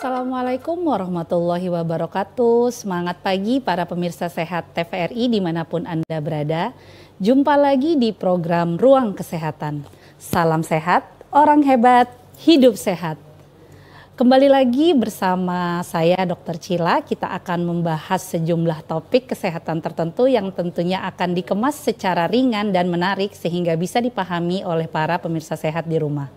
Assalamualaikum warahmatullahi wabarakatuh. Semangat pagi para pemirsa sehat TVRI dimanapun Anda berada. Jumpa lagi di program Ruang Kesehatan. Salam sehat, orang hebat, hidup sehat. Kembali lagi bersama saya Dr. Cila, kita akan membahas sejumlah topik kesehatan tertentu yang tentunya akan dikemas secara ringan dan menarik sehingga bisa dipahami oleh para pemirsa sehat di rumah.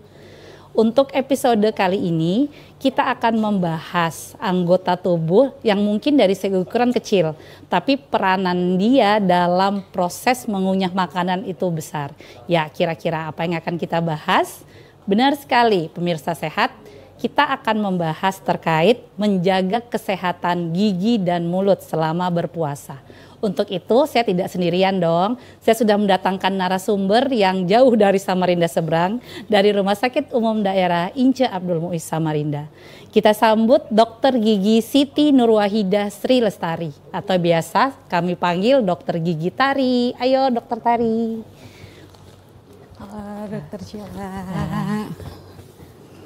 Untuk episode kali ini, kita akan membahas anggota tubuh yang mungkin dari segi ukuran kecil, tapi peranan dia dalam proses mengunyah makanan itu besar. Ya, kira-kira apa yang akan kita bahas? Benar sekali, pemirsa sehat, kita akan membahas terkait menjaga kesehatan gigi dan mulut selama berpuasa. Untuk itu saya tidak sendirian dong, saya sudah mendatangkan narasumber yang jauh dari Samarinda seberang, dari Rumah Sakit Umum Daerah Ince Abdul Muiz Samarinda. Kita sambut Dr. Gigi Siti Nurwahidah Sri Lestari, atau biasa kami panggil Dr. Gigi Tari. Ayo Dr. Tari. Halo Dr. Cila.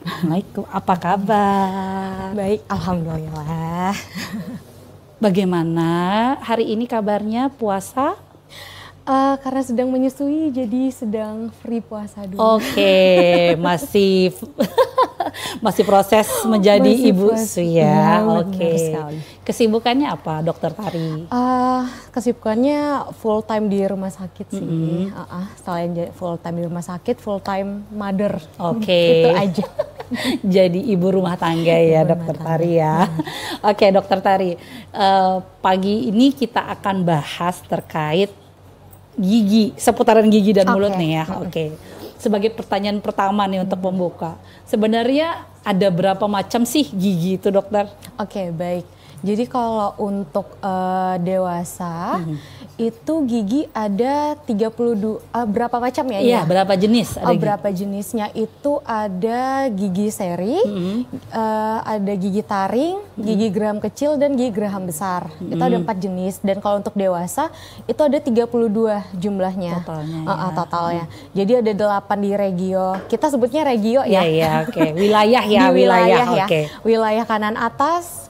Assalamualaikum, apa kabar? Baik, alhamdulillah. Bagaimana hari ini kabarnya puasa? Karena sedang menyusui, jadi sedang free puasa dulu. Oke, masih proses menjadi Masih ibu proses, ya. ya, Oke. Kesibukannya apa, Dokter Tari? Kesibukannya full time di rumah sakit sih. Selain full time di rumah sakit, full time mother. Oke. Itu aja. Jadi ibu rumah tangga ya, Dokter Tari ya. Oke, Dokter Tari. Pagi ini kita akan bahas terkait gigi, seputaran gigi dan mulut nih ya. Oke. Sebagai pertanyaan pertama nih untuk pembuka. Sebenarnya ada berapa macam sih gigi itu, Dokter? Oke, baik. Jadi kalau untuk dewasa itu gigi ada 32 berapa macam ya? Iya, berapa jenis? Ada berapa jenisnya itu ada gigi seri, ada gigi taring, gigi geraham kecil dan gigi geraham besar. Itu ada 4 jenis dan kalau untuk dewasa itu ada 32 jumlahnya. Totalnya. Jadi ada 8 di regio. Kita sebutnya regio ya. Iya, oke. Wilayah ya, di wilayah ya. Oke. Wilayah kanan atas,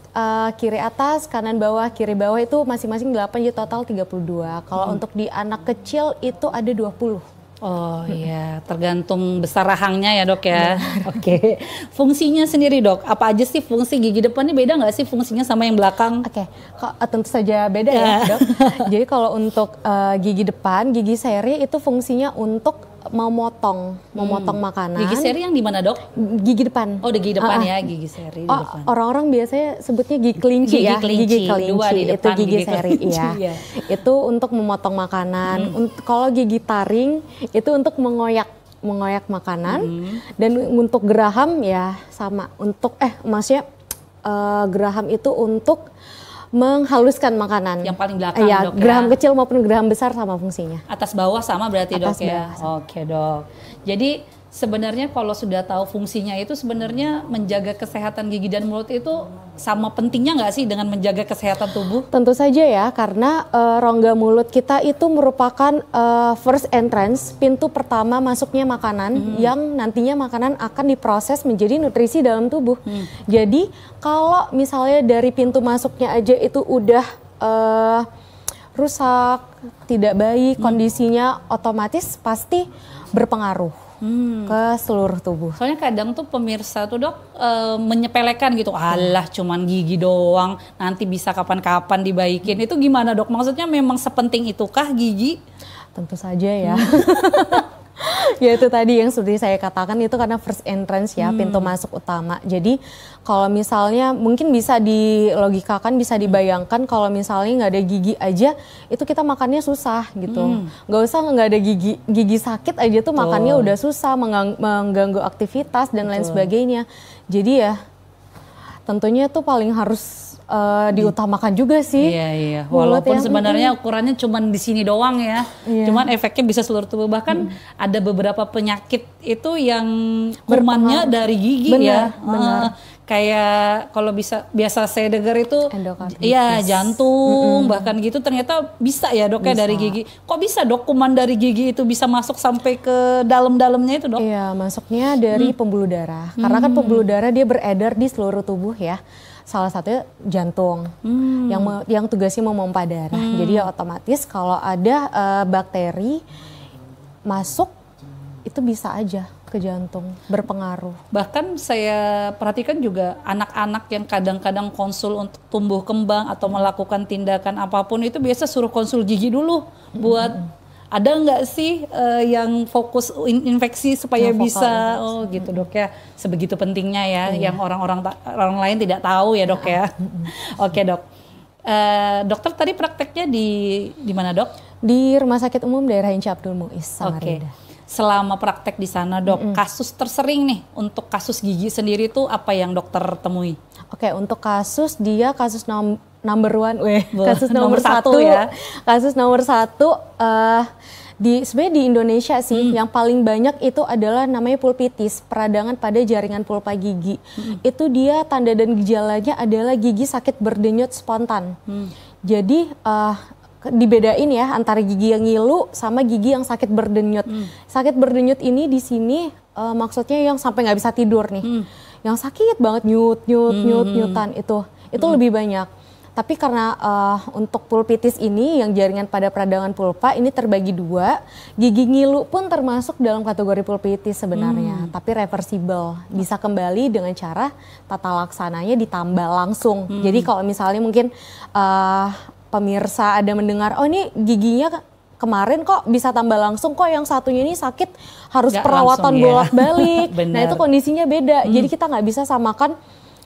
kiri atas, kanan bawah, kiri bawah itu masing-masing 8, jadi total 32. Kalau untuk di anak kecil itu ada 20. Oh iya, tergantung besar rahangnya ya dok ya. Oke. Fungsinya sendiri dok, apa aja sih fungsi gigi depan ini, beda nggak sih fungsinya sama yang belakang? Oke, tentu saja beda ya dok. Jadi kalau untuk gigi depan, gigi seri itu fungsinya untuk memotong makanan. Gigi seri yang di mana dok? Gigi depan. Oh, di gigi depan ya, gigi seri di depan. Orang-orang biasanya sebutnya gigi kelinci ya. Gigi kelinci. Dua di depan, itu gigi seri ya. Itu untuk memotong makanan. Kalau gigi taring itu untuk mengoyak makanan. Dan untuk geraham ya sama. Untuk maksudnya geraham itu untuk menghaluskan makanan. Yang paling belakang ya, dok ya. Geraham kecil maupun geraham besar sama fungsinya. Atas bawah sama berarti Atas dok ya. Oke dok. Jadi sebenarnya kalau sudah tahu fungsinya itu sebenarnya menjaga kesehatan gigi dan mulut itu sama pentingnya nggak sih dengan menjaga kesehatan tubuh? Tentu saja ya, karena rongga mulut kita itu merupakan first entrance, pintu pertama masuknya makanan yang nantinya makanan akan diproses menjadi nutrisi dalam tubuh. Jadi kalau misalnya dari pintu masuknya aja itu udah rusak, tidak baik kondisinya, otomatis pasti berpengaruh ke seluruh tubuh. Soalnya kadang tuh pemirsa tuh dok menyepelekan gitu, alah cuman gigi doang, nanti bisa kapan-kapan dibaikin. Itu gimana dok? Maksudnya memang sepenting itukah gigi? Tentu saja ya. Ya itu tadi yang seperti saya katakan, itu karena first entrance ya, pintu masuk utama. Jadi kalau misalnya mungkin bisa dilogikakan, bisa dibayangkan kalau misalnya nggak ada gigi aja, itu kita makannya susah gitu. Nggak ada gigi sakit aja tuh makannya udah susah, mengganggu aktivitas dan lain sebagainya. Jadi ya tentunya tuh paling harus diutamakan juga sih. Iya. Walaupun sebenarnya ukurannya cuma di sini doang ya. Cuman efeknya bisa seluruh tubuh. Bahkan ada beberapa penyakit itu yang kumannya dari gigi ya. Benar. kayak kalau biasa saya dengar itu Endokarditis. iya jantung bahkan gitu ternyata bisa ya dok ya dari gigi. Kok bisa dok kuman dari gigi itu bisa masuk sampai ke dalam-dalamnya itu dok? Iya, masuknya dari pembuluh darah. Karena kan pembuluh darah dia beredar di seluruh tubuh ya. Salah satunya jantung yang tugasnya memompa darah. Jadi ya otomatis kalau ada bakteri masuk itu bisa aja ke jantung, berpengaruh. Bahkan saya perhatikan juga anak-anak yang kadang-kadang konsul untuk tumbuh kembang atau melakukan tindakan apapun itu biasa suruh konsul gigi dulu buat ada nggak sih yang fokus infeksi supaya bisa gitu dok ya, sebegitu pentingnya ya yang orang lain tidak tahu ya dok ya. Oke dok. Dokter tadi prakteknya di mana dok? Di Rumah Sakit Umum Daerah Inca Abdul Muiz, Samarinda. Selama praktek di sana dok, kasus tersering nih untuk kasus gigi sendiri tuh apa yang dokter temui? Oke, untuk kasus dia kasus number one, kasus nomor satu satu ya. Kasus nomor satu sebenarnya di Indonesia sih yang paling banyak itu adalah namanya pulpitis, peradangan pada jaringan pulpa gigi. Itu dia tanda dan gejalanya adalah gigi sakit berdenyut spontan. Jadi dibedain ya antara gigi yang ngilu sama gigi yang sakit berdenyut. Sakit berdenyut ini di sini maksudnya yang sampai nggak bisa tidur nih, yang sakit banget nyutan itu lebih banyak. Tapi karena untuk pulpitis ini yang jaringan pada peradangan pulpa ini terbagi dua, gigi ngilu pun termasuk dalam kategori pulpitis sebenarnya, tapi reversible, bisa kembali dengan cara tata laksananya ditambal langsung. Jadi kalau misalnya mungkin pemirsa ada mendengar, oh ini giginya kemarin kok bisa tambah langsung, kok yang satunya ini sakit harus Gak perawatan langsung, bolak-balik. Ya. Nah itu kondisinya beda, jadi kita nggak bisa samakan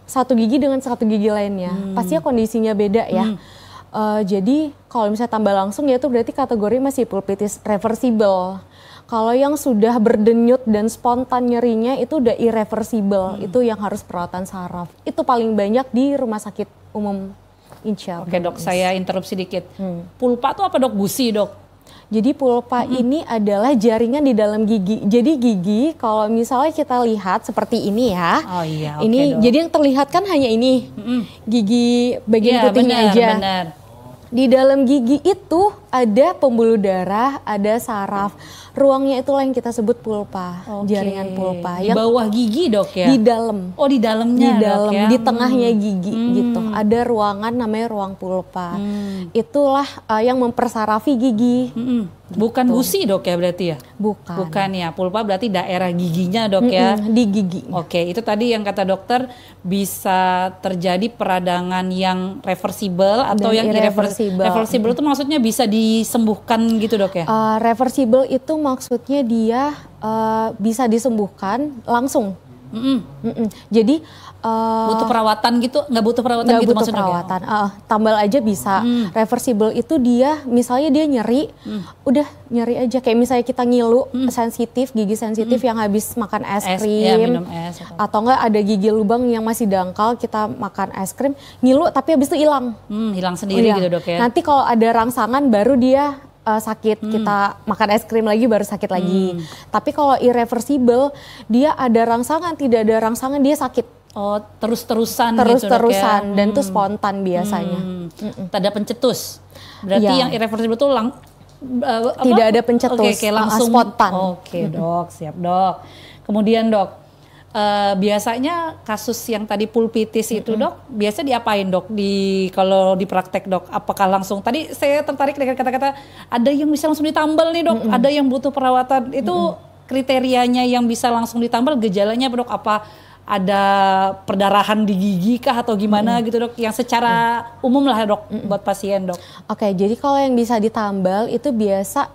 satu gigi dengan satu gigi lainnya. Pastinya kondisinya beda ya. Jadi kalau misalnya tambah langsung ya itu berarti kategori masih pulpitis reversible. Kalau yang sudah berdenyut dan spontan nyerinya itu udah irreversible, itu yang harus perawatan saraf. Itu paling banyak di Rumah Sakit Umum Inca. Oke dok, saya interupsi dikit. Pulpa itu apa dok? Gusi dok? Jadi pulpa ini adalah jaringan di dalam gigi. Jadi gigi kalau misalnya kita lihat seperti ini ya. Oh iya, oke ini dok. jadi yang terlihat kan hanya ini. Gigi bagian putihnya aja. Benar. Di dalam gigi itu ada pembuluh darah, ada saraf. Ruangnya itulah yang kita sebut pulpa, jaringan pulpa. Di bawah gigi dok ya? Di dalam. Oh di dalamnya di dalam, dok ya? Di tengahnya gigi gitu. Ada ruangan namanya ruang pulpa. Itulah yang mempersarafi gigi. Bukan gusi dok ya berarti ya? Bukan. Bukan ya, pulpa berarti daerah giginya dok ya? Di gigi. Oke, itu tadi yang kata dokter bisa terjadi peradangan yang reversible atau yang irreversible. Reversible itu maksudnya bisa disembuhkan gitu dok ya? Reversible itu maksudnya dia bisa disembuhkan langsung. Jadi butuh perawatan gitu, nggak butuh perawatan nggak gitu butuh maksudnya? Perawatan, tambal aja bisa. Reversible itu dia, misalnya dia nyeri, udah nyeri aja. Kayak misalnya kita ngilu, sensitif, gigi sensitif yang habis makan es krim, ya, minum es, atau enggak ada gigi lubang yang masih dangkal, kita makan es krim, ngilu tapi habis itu hilang. Hilang sendiri gitu dok ya? Nanti kalau ada rangsangan baru dia sakit, kita makan es krim lagi baru sakit lagi. Tapi kalau irreversible, dia ada rangsangan, tidak ada rangsangan dia sakit. Oh terus-terusan gitu dok ya? Dan itu spontan biasanya. Ada pencetus, berarti yang irreversible itu tidak ada pencetus, kayak langsung spontan. Oke dok, siap dok. Kemudian dok, biasanya kasus yang tadi pulpitis itu dok, biasa diapain dok kalau di praktek dok? Apakah langsung, tadi saya tertarik dengan kata-kata ada yang bisa langsung ditambal nih dok, ada yang butuh perawatan, itu kriterianya yang bisa langsung ditambal, gejalanya apa dok? Apa ada perdarahan di gigi kah atau gimana gitu dok? Yang secara umum lah dok buat pasien dok. Oke, jadi kalau yang bisa ditambal itu biasa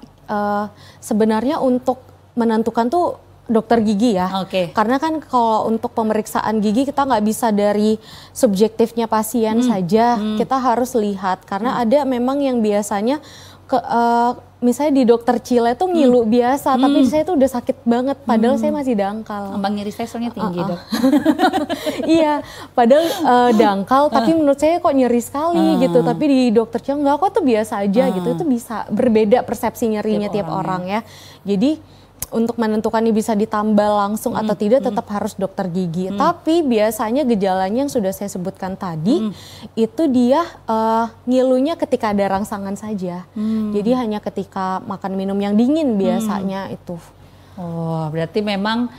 sebenarnya untuk menentukan tuh dokter gigi ya. Karena kan kalau untuk pemeriksaan gigi kita nggak bisa dari subjektifnya pasien saja, kita harus lihat karena ada memang yang biasanya misalnya di dokter Cile tuh ngilu biasa, tapi saya tuh udah sakit banget, padahal saya masih dangkal. Ambang nyeri saya soalnya tinggi dok. Iya, padahal dangkal, tapi menurut saya kok nyeri sekali gitu. Tapi di dokter Cile enggak, kok tuh biasa aja gitu. Itu bisa berbeda persepsi nyerinya tiap orang ya. Jadi untuk menentukan ini bisa ditambal langsung atau tidak tetap harus dokter gigi. Tapi biasanya gejalanya yang sudah saya sebutkan tadi itu dia ngilunya ketika ada rangsangan saja. Jadi hanya ketika makan minum yang dingin biasanya itu. Oh, berarti memang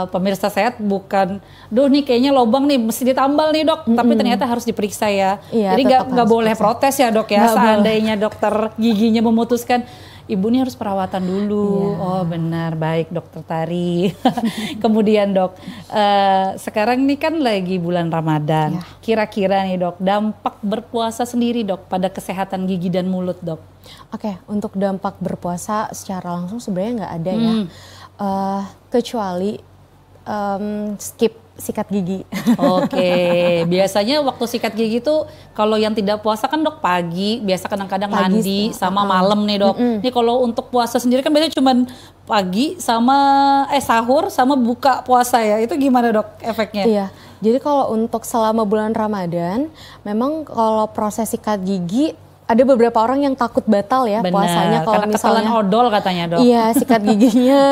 pemirsa sehat bukan, duh nih kayaknya lobang nih mesti ditambal nih dok, tapi ternyata harus diperiksa ya. Iya, jadi nggak boleh protes ya dok ya, seandainya dokter giginya memutuskan ibu ini harus perawatan dulu. Oh benar, baik dokter Tari. Kemudian dok, sekarang ini kan lagi bulan Ramadan. Kira-kira nih dok, dampak berpuasa sendiri dok pada kesehatan gigi dan mulut dok? Oke, untuk dampak berpuasa secara langsung sebenarnya nggak ada ya. Kecuali skip sikat gigi. Oke, biasanya waktu sikat gigi tuh kalau yang tidak puasa kan dok pagi, biasa kadang-kadang mandi sama malam nih dok. Nih kalau untuk puasa sendiri kan biasanya cuma pagi sama sahur sama buka puasa ya, itu gimana dok efeknya? Iya, jadi kalau untuk selama bulan Ramadan, memang kalau proses sikat gigi ada beberapa orang yang takut batal ya. Bener, puasanya kalau misalnya odol katanya dok. Iya, sikat giginya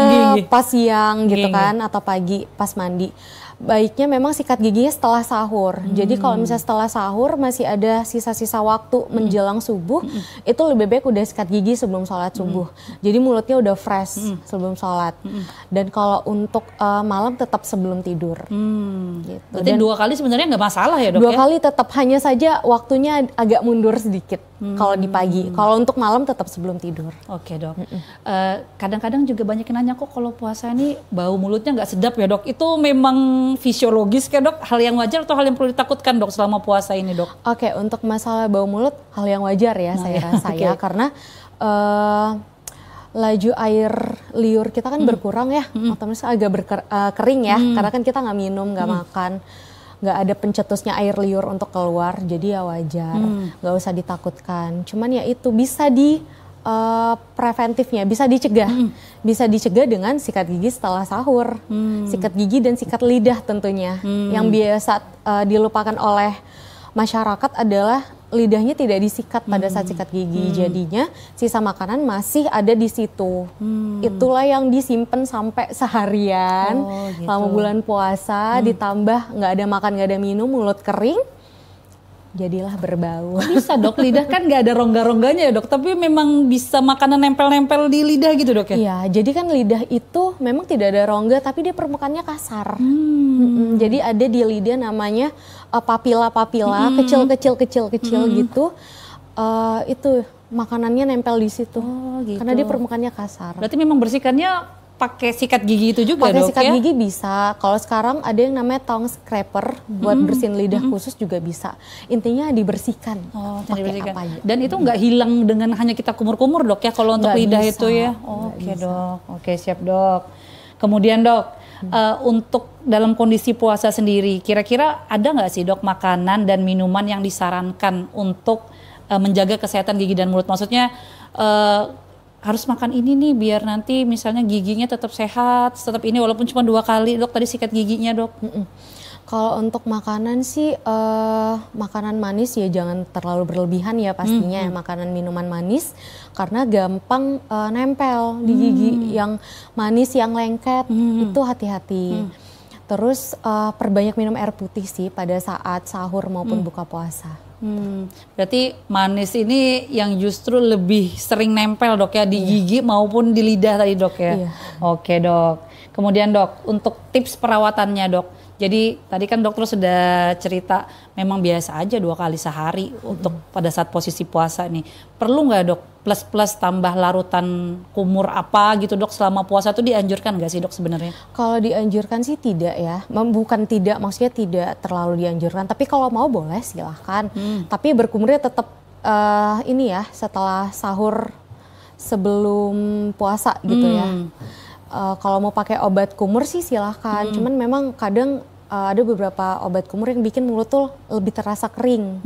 pas siang gitu kan atau pagi pas mandi. Baiknya memang sikat giginya setelah sahur. Jadi kalau misalnya setelah sahur masih ada sisa-sisa waktu menjelang subuh, itu lebih baik udah sikat gigi sebelum sholat subuh. Jadi mulutnya udah fresh sebelum sholat. Dan kalau untuk malam tetap sebelum tidur. Gitu. Berarti dan 2 kali sebenarnya nggak masalah ya dok? 2 kali tetap, hanya saja waktunya agak mundur sedikit kalau di pagi. Kalau untuk malam tetap sebelum tidur. Oke dok. Kadang-kadang juga banyak yang nanya kok kalau puasa ini bau mulutnya nggak sedap ya dok? Itu memang fisiologis kan dok? Hal yang wajar atau hal yang perlu ditakutkan dok selama puasa ini dok? Oke, untuk masalah bau mulut hal yang wajar ya saya rasa ya, karena laju air liur kita kan berkurang ya, otomatis agak kering ya, karena kan kita nggak minum, nggak makan, nggak ada pencetusnya air liur untuk keluar, jadi ya wajar, nggak usah ditakutkan. Cuman ya itu bisa preventifnya bisa dicegah dengan sikat gigi setelah sahur, sikat gigi dan sikat lidah tentunya. Yang biasa dilupakan oleh masyarakat adalah lidahnya tidak disikat pada saat sikat gigi, jadinya sisa makanan masih ada di situ. Itulah yang disimpan sampai seharian selama bulan puasa, ditambah nggak ada makan, nggak ada minum, mulut kering. Jadilah berbau. Bisa dok, lidah kan nggak ada rongga-rongganya ya dok, tapi memang bisa makanan nempel-nempel di lidah gitu dok ya? Iya, jadi kan lidah itu memang tidak ada rongga, tapi dia permukaannya kasar. Jadi ada di lidah namanya papila-papila, kecil-kecil gitu. Itu makanannya nempel di situ, gitu. Karena dia permukaannya kasar. Berarti memang bersihkannya pakai sikat gigi itu juga pakai dok ya? Pakai sikat gigi bisa. Kalau sekarang ada yang namanya tongue scraper buat bersihin lidah khusus juga bisa. Intinya dibersihkan. Pakai apa aja. Dan itu nggak hilang dengan hanya kita kumur-kumur dok ya kalau untuk lidah bisa. Itu ya? Oke dok. Oke siap dok. Kemudian dok, untuk dalam kondisi puasa sendiri, kira-kira ada nggak sih dok makanan dan minuman yang disarankan untuk menjaga kesehatan gigi dan mulut? Maksudnya harus makan ini nih biar nanti misalnya giginya tetap sehat, tetap ini walaupun cuma 2 kali dok tadi sikat giginya dok. Kalau untuk makanan sih makanan manis ya jangan terlalu berlebihan ya pastinya ya, makanan minuman manis karena gampang nempel di gigi, yang manis yang lengket itu hati-hati. Terus perbanyak minum air putih sih pada saat sahur maupun buka puasa. Berarti manis ini yang justru lebih sering nempel dok ya di gigi maupun di lidah tadi dok ya. Oke dok. Kemudian dok, untuk tips perawatannya dok. Jadi tadi kan dokter sudah cerita memang biasa aja 2 kali sehari untuk pada saat posisi puasa nih. Perlu nggak dok plus tambah larutan kumur apa gitu dok selama puasa tuh dianjurkan nggak sih dok sebenarnya? Kalau dianjurkan sih tidak ya, bukan tidak, maksudnya tidak terlalu dianjurkan. Tapi kalau mau boleh silahkan. Tapi berkumurnya tetap ini ya setelah sahur sebelum puasa gitu ya. Kalau mau pakai obat kumur sih silahkan, cuman memang kadang ada beberapa obat kumur yang bikin mulut tuh lebih terasa kering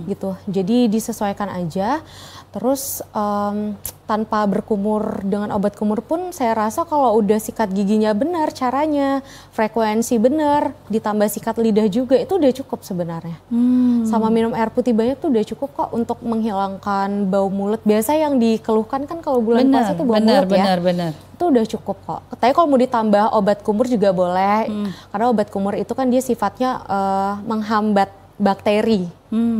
gitu. Jadi disesuaikan aja. Terus tanpa berkumur dengan obat kumur pun saya rasa kalau udah sikat giginya benar caranya, frekuensi benar, ditambah sikat lidah juga itu udah cukup sebenarnya. Sama minum air putih banyak tuh udah cukup kok untuk menghilangkan bau mulut. Biasa yang dikeluhkan kan kalau bulan puasa tuh bau mulut ya. Benar. itu udah cukup kok. Tapi kalau mau ditambah obat kumur juga boleh, karena obat kumur itu kan dia sifatnya menghambat bakteri.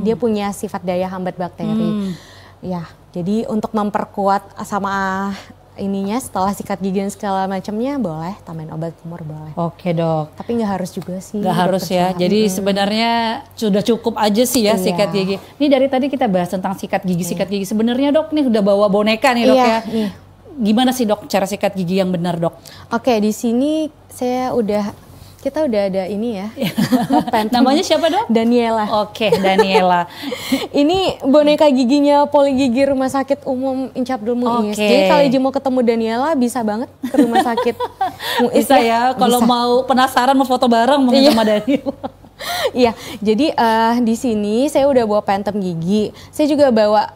Dia punya sifat daya hambat bakteri. Ya, jadi untuk memperkuat sama ininya setelah sikat gigi dan segala macamnya boleh tambahin obat kumur boleh. Oke dok. Tapi nggak harus juga sih. Nggak harus ya. Jadi sebenarnya sudah cukup aja sih ya sikat gigi. Ini dari tadi kita bahas tentang sikat gigi, sikat gigi. Sebenarnya dok nih udah bawa boneka nih dok ya. Gimana sih dok cara sikat gigi yang benar dok? Oke, di sini kita udah ada ini ya. Namanya siapa dok? Daniela. Oke, Daniela. Ini boneka giginya Poligigi Rumah Sakit Umum Inca Abdul Muiz. Jadi kalau Iji mau ketemu Daniela bisa banget ke Rumah Sakit Muiz. Bisa ya, kalau mau penasaran mau foto bareng mau sama Daniela. Iya, jadi di sini saya udah bawa pentem gigi. Saya juga bawa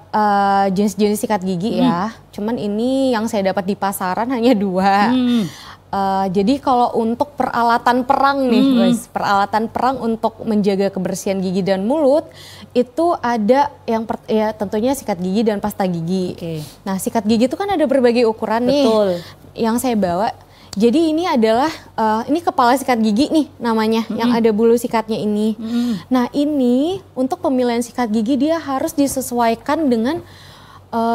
jenis-jenis sikat gigi ya. Cuman ini yang saya dapat di pasaran hanya 2. Jadi kalau untuk peralatan perang nih guys, peralatan perang untuk menjaga kebersihan gigi dan mulut itu ada yang ya tentunya sikat gigi dan pasta gigi. Nah sikat gigi itu kan ada berbagai ukuran nih. Yang saya bawa. Jadi ini adalah ini kepala sikat gigi nih namanya yang ada bulu sikatnya ini. Nah ini untuk pemilihan sikat gigi dia harus disesuaikan dengan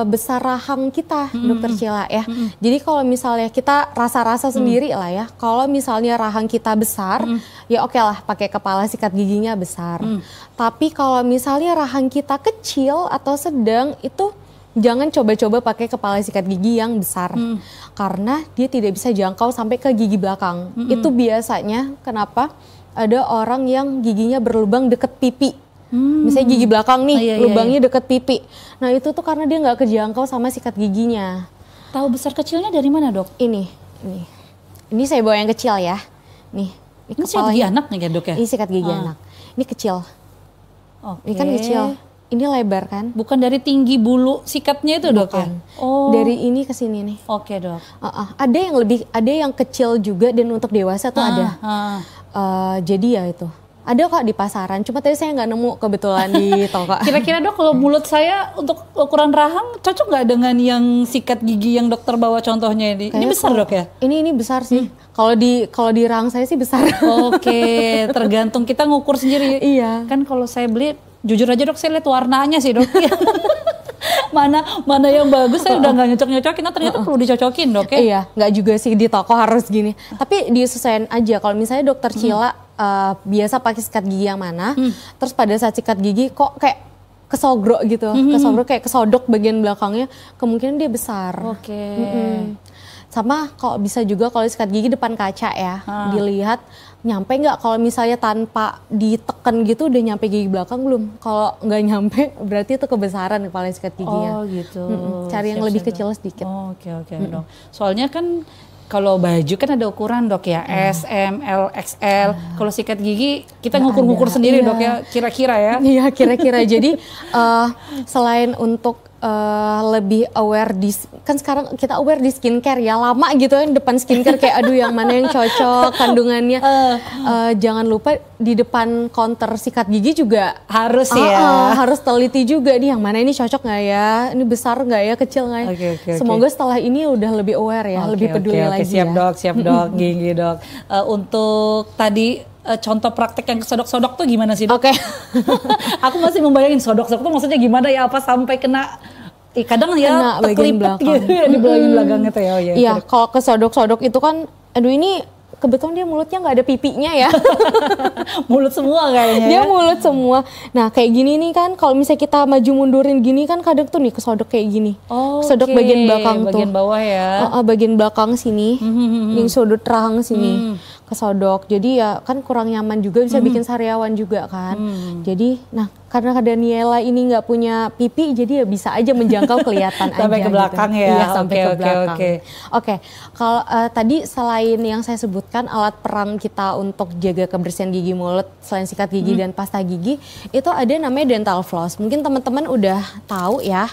besar rahang kita, Dokter Cila ya. Jadi kalau misalnya kita rasa-rasa sendiri lah ya. Kalau misalnya rahang kita besar, ya oke lah pakai kepala sikat giginya besar. Tapi kalau misalnya rahang kita kecil atau sedang itu jangan coba-coba pakai kepala sikat gigi yang besar. Karena dia tidak bisa jangkau sampai ke gigi belakang. Itu biasanya kenapa ada orang yang giginya berlubang deket pipi. Misalnya gigi belakang nih, lubangnya deket pipi. Nah itu tuh karena dia nggak kejangkau sama sikat giginya. Tahu besar kecilnya dari mana dok? Ini saya bawa yang kecil ya. Nih, ini sikat gigi anak nih ya dok ya? Ini sikat gigi anak. Ini kecil. Ini kan kecil. Ini lebar kan? Bukan dari tinggi bulu sikatnya itu dok ya? Dari ini ke sini nih. Oke dok. Ada yang kecil juga dan untuk dewasa tuh ada. Jadi ya itu. Ada kok di pasaran, cuma tadi saya nggak nemu kebetulan di toko. Kira-kira dok kalau mulut saya untuk ukuran rahang cocok nggak dengan yang sikat gigi yang dokter bawa contohnya ini? Ini besar dok ya? Ini besar sih. Kalau di rahang saya sih besar. Oke, tergantung kita ngukur sendiri. Iya. Kan kalau saya beli, jujur aja dok saya lihat warnanya sih dok. mana yang bagus saya udah nggak nyocok-nyocokin, nah ternyata perlu dicocokin dok ya? Iya, nggak juga sih di toko harus gini. Tapi disesuaikan aja. Kalau misalnya dokter Cila biasa pakai sikat gigi yang mana, terus pada saat sikat gigi kok kayak kesogrok gitu, kayak kesodok bagian belakangnya, kemungkinan dia besar. Sama kalau bisa juga kalau sikat gigi depan kaca ya, dilihat nyampe nggak, kalau misalnya tanpa ditekan gitu udah nyampe gigi belakang belum. Kalau nggak nyampe berarti itu kebesaran kepala sikat giginya. Gitu. Cari yang lebih kecil sedikit. Oke dok. Soalnya kan kalau baju kan ada ukuran dok ya, S, M, L, XL. Kalau sikat gigi kita ngukur-ngukur sendiri dok ya, kira-kira ya. Iya kira-kira. Jadi selain untuk lebih aware kan sekarang kita aware di skincare ya, lama gitu kan depan skincare kayak aduh yang mana yang cocok kandungannya. Jangan lupa di depan counter sikat gigi juga harus ya. Harus teliti juga nih yang mana ini cocok nggak ya, ini besar nggak ya, kecil nggak ya. Semoga setelah ini udah lebih aware ya, lebih peduli lagi. Siap dok, gigi dok. Untuk tadi contoh praktek yang sodok-sodok tuh gimana sih dok? Aku masih membayangin sodok-sodok tuh maksudnya gimana ya, apa sampai kena kadang ya terkelipet gitu ya di bagian belakang itu ya. Iya, kalau ke sodok-sodok itu kan, aduh ini kebetulan dia mulutnya nggak ada pipinya ya. Mulut semua kayaknya. Dia mulut semua. Nah kayak gini nih kan, kalau misalnya kita maju mundurin gini kan kadang tuh nih kesodok kayak gini. Kesodok bagian belakang tuh. Bagian bawah ya. Bagian belakang sini, yang sudut rahang sini. Kesodok, jadi ya kan kurang nyaman juga, bisa bikin sariawan juga kan. Jadi, nah karena Daniela ini nggak punya pipi, jadi ya bisa aja menjangkau kelihatan sampai aja ke belakang gitu. Ya. Iya, sampai ke belakang. Oke, kalau tadi selain yang saya sebutkan alat perang kita untuk jaga kebersihan gigi mulut, selain sikat gigi dan pasta gigi, itu ada namanya dental floss. Mungkin teman-teman udah tahu ya.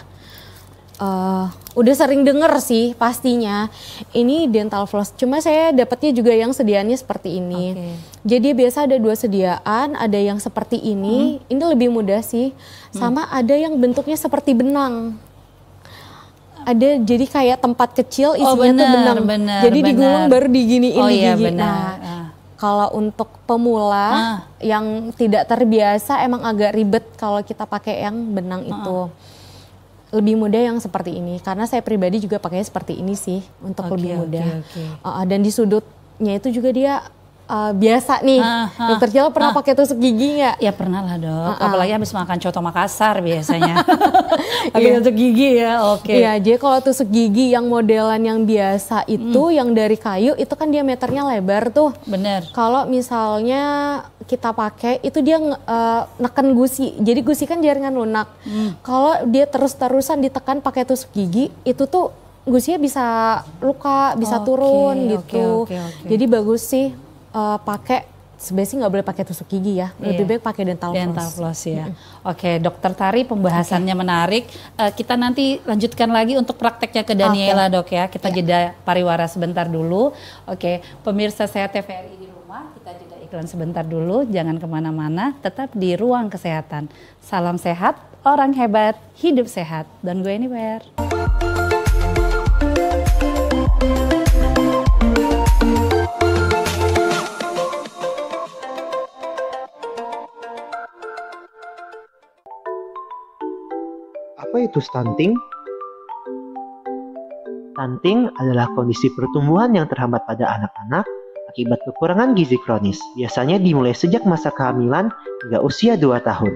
Udah sering denger sih pastinya ini dental floss, cuma saya dapetnya juga yang sediaannya seperti ini. Jadi biasa ada 2 sediaan, ada yang seperti ini lebih mudah sih, sama ada yang bentuknya seperti benang. ada jadi kayak tempat kecil isinya bener, tuh benang. Bener, jadi digulung baru diginiin di gigi. Bener. Nah, kalau untuk pemula yang tidak terbiasa emang agak ribet kalau kita pakai yang benang itu. Lebih mudah yang seperti ini karena saya pribadi juga pakainya seperti ini sih untuk lebih mudah. Dan di sudutnya itu juga dia biasa nih. Dokter Cila pernah pakai tusuk gigi nggak? Ya pernah lah dok, apalagi habis makan coto Makassar biasanya. Pakai tusuk gigi ya, Iya, jadi kalau tusuk gigi yang modelan yang biasa itu, yang dari kayu itu kan diameternya lebar tuh. Bener. Kalau misalnya kita pakai itu dia neken gusi, jadi gusi kan jaringan lunak. Kalau dia terus-terusan ditekan pakai tusuk gigi, itu tuh gusinya bisa luka, bisa turun gitu. Jadi bagus sih. Pakai sebenarnya sih nggak boleh pakai tusuk gigi ya, lebih baik pakai dental floss ya. Oke, Dokter Tari pembahasannya menarik. Kita nanti lanjutkan lagi untuk prakteknya ke Daniela dok ya. Kita jeda pariwara sebentar dulu. Oke, pemirsa Sehat TVRI di rumah, kita jeda iklan sebentar dulu. Jangan kemana-mana, tetap di Ruang Kesehatan. Salam sehat, orang hebat, hidup sehat. Dan gue anywhere. Apa itu stunting? Stunting adalah kondisi pertumbuhan yang terhambat pada anak-anak akibat kekurangan gizi kronis. Biasanya dimulai sejak masa kehamilan hingga usia 2 tahun.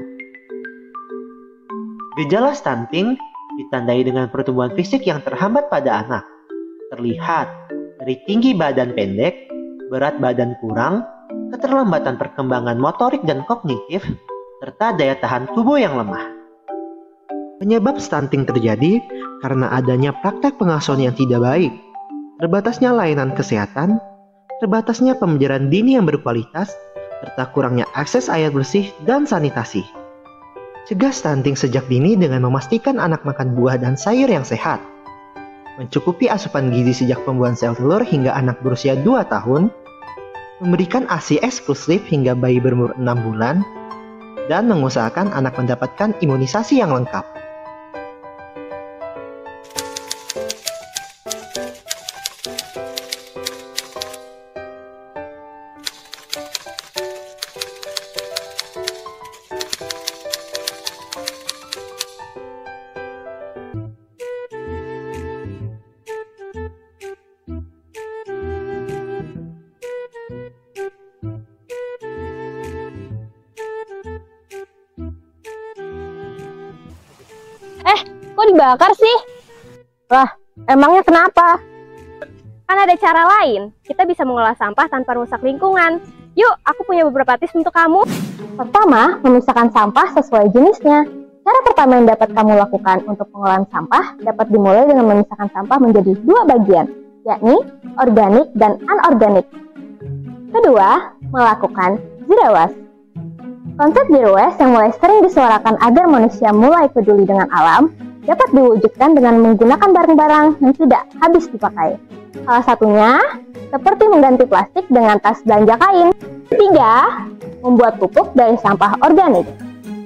Gejala stunting ditandai dengan pertumbuhan fisik yang terhambat pada anak. Terlihat dari tinggi badan pendek, berat badan kurang, keterlambatan perkembangan motorik dan kognitif, serta daya tahan tubuh yang lemah. Penyebab stunting terjadi karena adanya praktek pengasuhan yang tidak baik, terbatasnya layanan kesehatan, terbatasnya pembelajaran dini yang berkualitas, serta kurangnya akses air bersih dan sanitasi. Cegah stunting sejak dini dengan memastikan anak makan buah dan sayur yang sehat, mencukupi asupan gizi sejak pembuahan sel telur hingga anak berusia 2 tahun, memberikan ASI eksklusif hingga bayi berumur 6 bulan, dan mengusahakan anak mendapatkan imunisasi yang lengkap. Kok dibakar sih? Wah, emangnya kenapa? Kan ada cara lain. Kita bisa mengolah sampah tanpa merusak lingkungan. Yuk, aku punya beberapa tips untuk kamu. Pertama, memisahkan sampah sesuai jenisnya. Cara pertama yang dapat kamu lakukan untuk pengolahan sampah dapat dimulai dengan memisahkan sampah menjadi 2 bagian, yakni organik dan anorganik. Kedua, melakukan zero waste. Konsep zero waste yang mulai sering disuarakan agar manusia mulai peduli dengan alam dapat diwujudkan dengan menggunakan barang-barang yang tidak habis dipakai. Salah satunya seperti mengganti plastik dengan tas belanja kain. Ketiga, membuat pupuk dari sampah organik.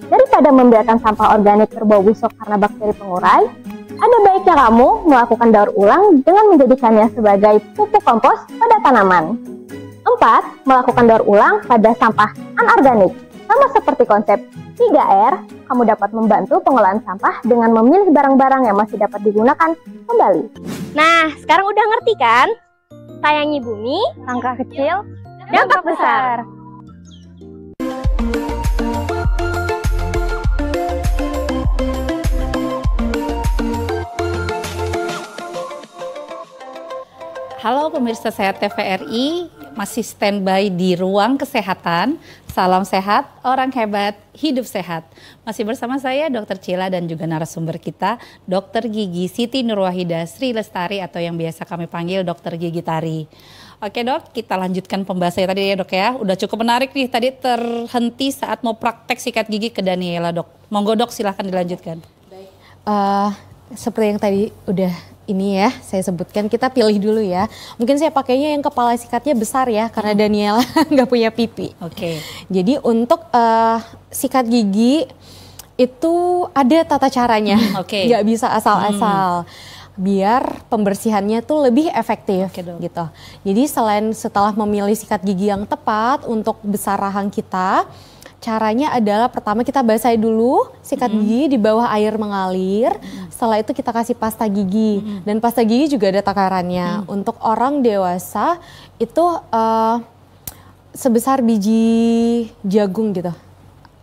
Daripada membiarkan sampah organik berbau busuk karena bakteri pengurai, ada baiknya kamu melakukan daur ulang dengan menjadikannya sebagai pupuk kompos pada tanaman. 4. Melakukan daur ulang pada sampah anorganik. Sama seperti konsep 3R, kamu dapat membantu pengolahan sampah dengan memilih barang-barang yang masih dapat digunakan kembali. Nah, sekarang udah ngerti kan? Sayangi bumi, langkah kecil, dampak besar. Halo pemirsa Sehat TVRI, masih standby di Ruang Kesehatan. Salam sehat, orang hebat, hidup sehat. Masih bersama saya Dr. Cila dan juga narasumber kita, Dr. Gigi Siti Nurwahida Sri Lestari atau yang biasa kami panggil Dr. Gigi Tari. Oke dok, kita lanjutkan pembahasannya tadi ya dok ya. Udah cukup menarik nih, tadi terhenti saat mau praktek sikat gigi ke Daniela dok. Monggo dok, silahkan dilanjutkan. Baik. Seperti yang tadi udah ini ya saya sebutkan, kita pilih dulu ya. Mungkin saya pakainya yang kepala sikatnya besar ya karena Daniela nggak punya pipi. Oke. Jadi untuk sikat gigi itu ada tata caranya. Oke. Nggak bisa asal-asal. biar pembersihannya tuh lebih efektif Oke, Dok. gitu. Jadi setelah memilih sikat gigi yang tepat untuk besar rahang kita, caranya adalah pertama kita basahi dulu sikat gigi di bawah air mengalir. Setelah itu kita kasih pasta gigi dan pasta gigi juga ada takarannya. Untuk orang dewasa itu sebesar biji jagung gitu.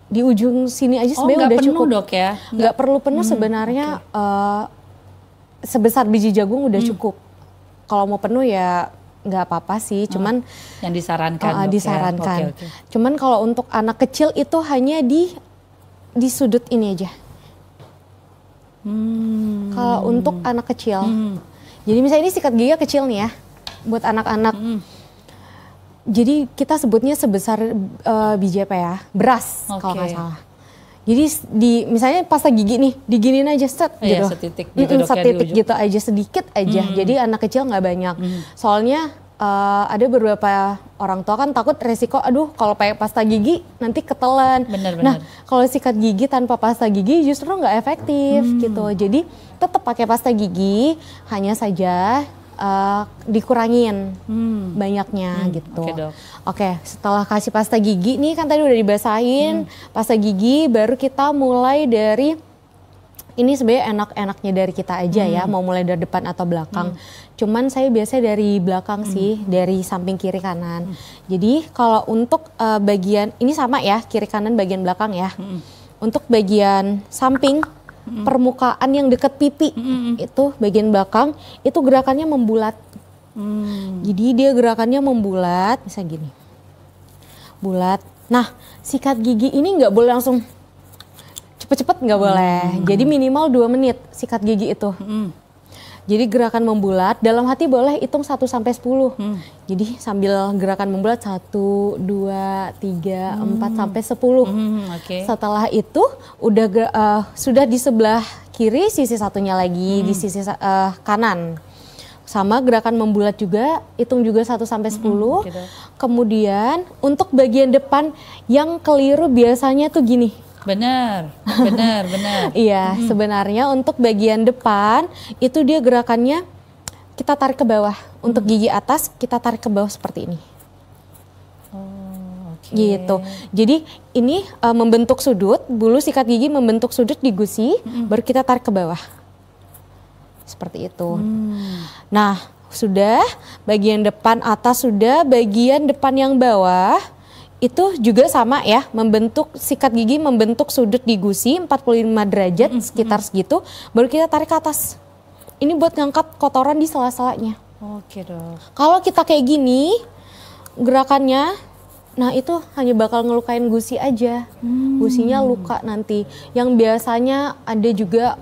Di ujung sini aja sebenarnya nggak udah penuh, cukup. Dok ya? Nggak perlu penuh sebenarnya. Sebesar biji jagung udah cukup. Kalau mau penuh ya nggak apa-apa sih. Cuman yang disarankan, Dok, ya? disarankan. Oke. Cuman kalau untuk anak kecil itu hanya di sudut ini aja. Kalau untuk anak kecil. Jadi misalnya ini sikat gigi kecil nih ya, buat anak-anak. Jadi kita sebutnya sebesar biji apa ya? Beras kalau nggak salah. Jadi misalnya pasta gigi nih, diginiin aja set gitu. Setitik gitu, Dok, ya, setitik gitu aja, sedikit aja. Jadi anak kecil nggak banyak. Soalnya ada beberapa orang tua kan takut resiko, aduh kalau pakai pasta gigi nanti ketelan. Bener. Nah kalau sikat gigi tanpa pasta gigi justru nggak efektif gitu. Jadi tetap pakai pasta gigi, hanya saja dikurangin banyaknya gitu. Oke, Dok. Oke, setelah kasih pasta gigi nih kan tadi udah dibasahin pasta gigi, baru kita mulai dari ini sebenarnya enak-enaknya dari kita aja ya, mau mulai dari depan atau belakang. Cuman saya biasanya dari belakang sih, dari samping kiri kanan. Jadi kalau untuk bagian ini sama ya, kiri kanan bagian belakang ya. Untuk bagian samping permukaan yang dekat pipi itu bagian belakang itu gerakannya membulat. Jadi dia gerakannya membulat, bisa gini, bulat. Nah sikat gigi ini nggak boleh langsung cepet-cepet, nggak boleh. Jadi minimal 2 menit sikat gigi itu. Jadi gerakan membulat, dalam hati boleh hitung 1 sampai 10. Jadi sambil gerakan membulat 1, 2, 3, 4 sampai 10. Setelah itu udah sudah di sebelah kiri, sisi satunya lagi di sisi kanan. Sama gerakan membulat juga, hitung juga 1 sampai 10. Kemudian untuk bagian depan yang keliru biasanya tuh gini. Benar. Iya, sebenarnya untuk bagian depan itu dia gerakannya kita tarik ke bawah. Untuk gigi atas kita tarik ke bawah seperti ini. Gitu. Jadi ini membentuk sudut, bulu sikat gigi membentuk sudut di gusi, baru kita tarik ke bawah. Seperti itu. Nah, sudah bagian depan atas, sudah bagian depan yang bawah. Itu juga sama ya, membentuk sikat gigi, membentuk sudut di gusi 45 derajat sekitar segitu, baru kita tarik ke atas. Ini buat ngangkat kotoran di sela-selanya. Oke, Dok. Kalau kita kayak gini gerakannya, nah itu hanya bakal ngelukain gusi aja. Gusinya luka nanti. Yang biasanya ada juga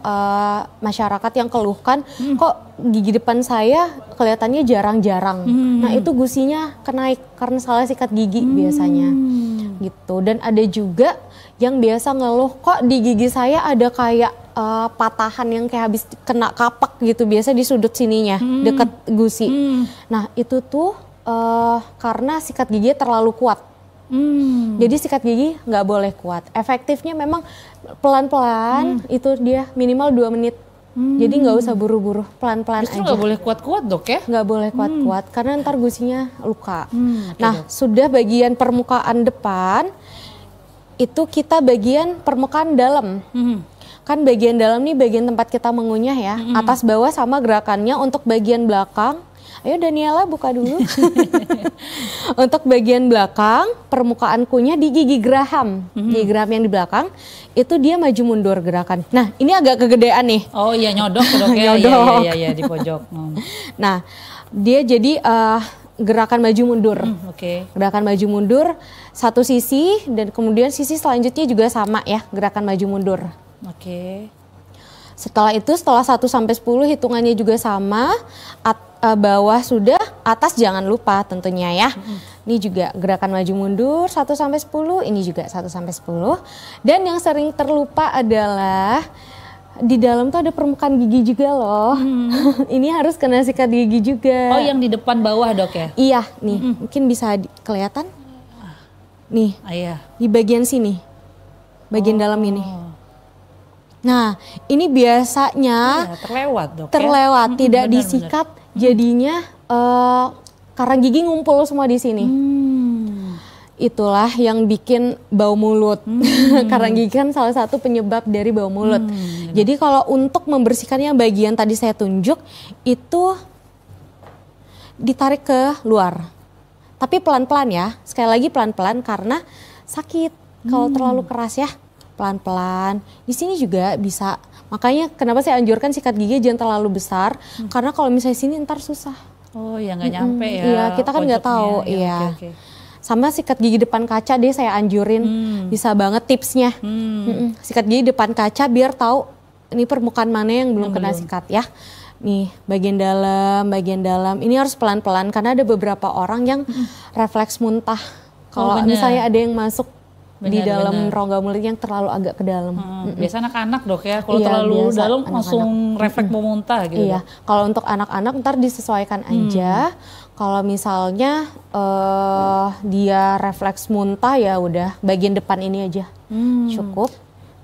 masyarakat yang keluhkan, kok gigi depan saya kelihatannya jarang-jarang. Nah itu gusinya kenaik karena salah sikat gigi biasanya. Gitu. Dan ada juga yang biasa ngeluh, kok di gigi saya ada kayak patahan yang kayak habis kena kapak gitu. Biasa di sudut sininya, deket gusi. Nah itu tuh karena sikat gigi terlalu kuat. Jadi sikat gigi nggak boleh kuat. Efektifnya memang pelan-pelan, itu dia minimal 2 menit. Jadi nggak usah buru-buru, pelan-pelan aja. Justru nggak boleh kuat-kuat, Dok ya? Nggak boleh kuat-kuat karena ntar gusinya luka. Nah sudah bagian permukaan depan, itu kita bagian permukaan dalam. Kan bagian dalam nih bagian tempat kita mengunyah ya, atas bawah sama gerakannya. Untuk bagian belakang, ayo Daniela buka dulu. Untuk bagian belakang, permukaan kunyah di gigi geraham. Gigi geraham yang di belakang, itu dia maju mundur gerakan. Nah ini agak kegedean nih. Oh iya, nyodok, Dok ya? Nyodok. Iya, di pojok. Nah dia jadi gerakan maju mundur. Gerakan maju mundur satu sisi, dan kemudian sisi selanjutnya juga sama ya, gerakan maju mundur. Setelah itu, setelah 1 sampai 10 hitungannya juga sama. Bawah sudah, atas jangan lupa tentunya ya. Ini juga gerakan maju mundur 1 sampai 10, ini juga 1 sampai 10. Dan yang sering terlupa adalah di dalam tuh ada permukaan gigi juga loh. Ini harus kena sikat gigi juga. Oh, yang di depan bawah, Dok ya? Iya, nih mungkin bisa kelihatan. Nih, di bagian sini, bagian dalam ini. Nah, ini biasanya terlewat dok. Terlewat, tidak benar, disikat, jadinya karang gigi ngumpul semua di sini. Itulah yang bikin bau mulut. Karang gigi kan salah satu penyebab dari bau mulut. Jadi kalau untuk membersihkannya bagian tadi saya tunjuk itu ditarik ke luar. Tapi pelan-pelan ya. Sekali lagi pelan-pelan karena sakit. Kalau terlalu keras ya. Pelan-pelan. Di sini juga bisa. Makanya kenapa saya anjurkan sikat gigi jangan terlalu besar. Karena kalau misalnya sini ntar susah. Oh ya nggak nyampe ya. Iya kita kan nggak tahu. Iya. Okay. Sama sikat gigi depan kaca deh saya anjurin. Bisa banget tipsnya. Sikat gigi depan kaca biar tahu ini permukaan mana yang belum kena sikat ya. Nih bagian dalam. Ini harus pelan-pelan karena ada beberapa orang yang refleks muntah. Kalau misalnya ada yang masuk di dalam rongga mulut yang terlalu agak ke dalam. Biasa anak-anak dok ya, kalau terlalu dalam langsung refleks mau muntah gitu. Iya, kalau untuk anak-anak ntar disesuaikan aja. Kalau misalnya dia refleks muntah ya udah bagian depan ini aja cukup.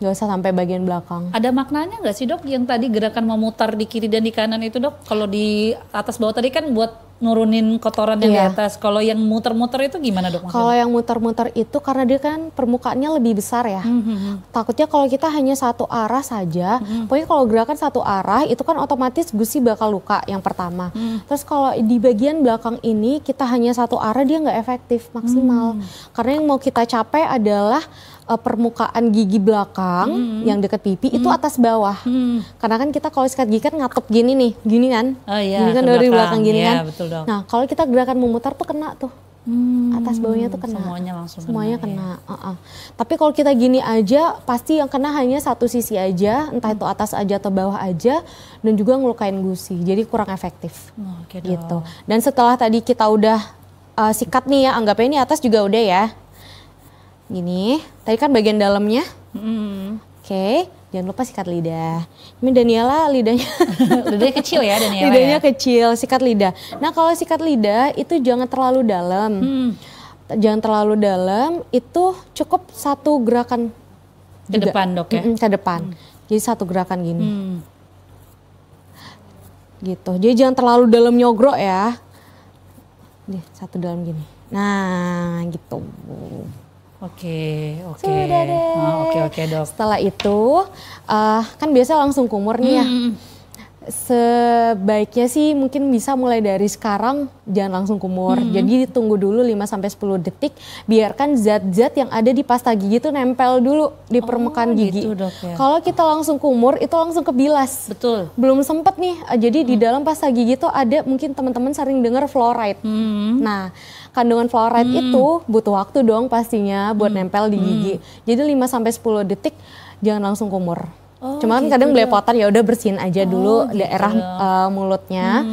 Gak usah sampai bagian belakang. Ada maknanya nggak sih dok yang tadi gerakan memutar di kiri dan di kanan itu dok? Kalau di atas bawah tadi kan buat nurunin kotoran yang di atas. Kalau yang muter-muter itu gimana dok? Kalau yang muter-muter itu karena dia kan permukaannya lebih besar ya. Takutnya kalau kita hanya satu arah saja. Pokoknya kalau gerakan satu arah itu kan otomatis gusi bakal luka yang pertama. Terus kalau di bagian belakang ini kita hanya satu arah dia nggak efektif maksimal. Karena yang mau kita capai adalah permukaan gigi belakang yang dekat pipi itu atas bawah. Karena kan kita kalau sikat gigi kan ngatop gini nih, gini kan. Gini kan dari belakang gini kan. Betul, dok. Nah, kalau kita gerakan memutar tuh kena tuh. Atas bawahnya tuh kena. Semuanya kena. Tapi kalau kita gini aja pasti yang kena hanya satu sisi aja, entah itu atas aja atau bawah aja dan juga ngelukain gusi. Jadi kurang efektif. Gitu. Dan setelah tadi kita udah sikat nih ya, anggapnya ini atas juga udah ya. Gini, tadi kan bagian dalamnya. Oke, jangan lupa sikat lidah. Ini Daniela lidahnya lidahnya kecil ya Daniela. Lidahnya kecil, sikat lidah. Nah kalau sikat lidah itu jangan terlalu dalam. Jangan terlalu dalam, itu cukup satu gerakan ke depan dok ya? Ke depan. Jadi satu gerakan gini. Gitu, jadi jangan terlalu dalam nyogrok ya. Nih, satu dalam gini. Nah gitu. Oke. Sudah deh. Oke dok. Setelah itu kan biasa langsung kumur nih ya. Sebaiknya sih mungkin bisa mulai dari sekarang jangan langsung kumur. Jadi tunggu dulu 5-10 detik. Biarkan zat-zat yang ada di pasta gigi itu nempel dulu di permukaan gigi. Gitu, dok, ya. Kalau kita langsung kumur itu langsung kebilas. Betul. Belum sempet nih. Jadi di dalam pasta gigi itu ada mungkin teman-teman sering dengar fluoride. Nah, kandungan fluoride itu butuh waktu dong pastinya buat nempel di gigi. Jadi 5-10 detik jangan langsung kumur. Cuma kan kadang belepotan ya udah bersihin aja dulu daerah mulutnya.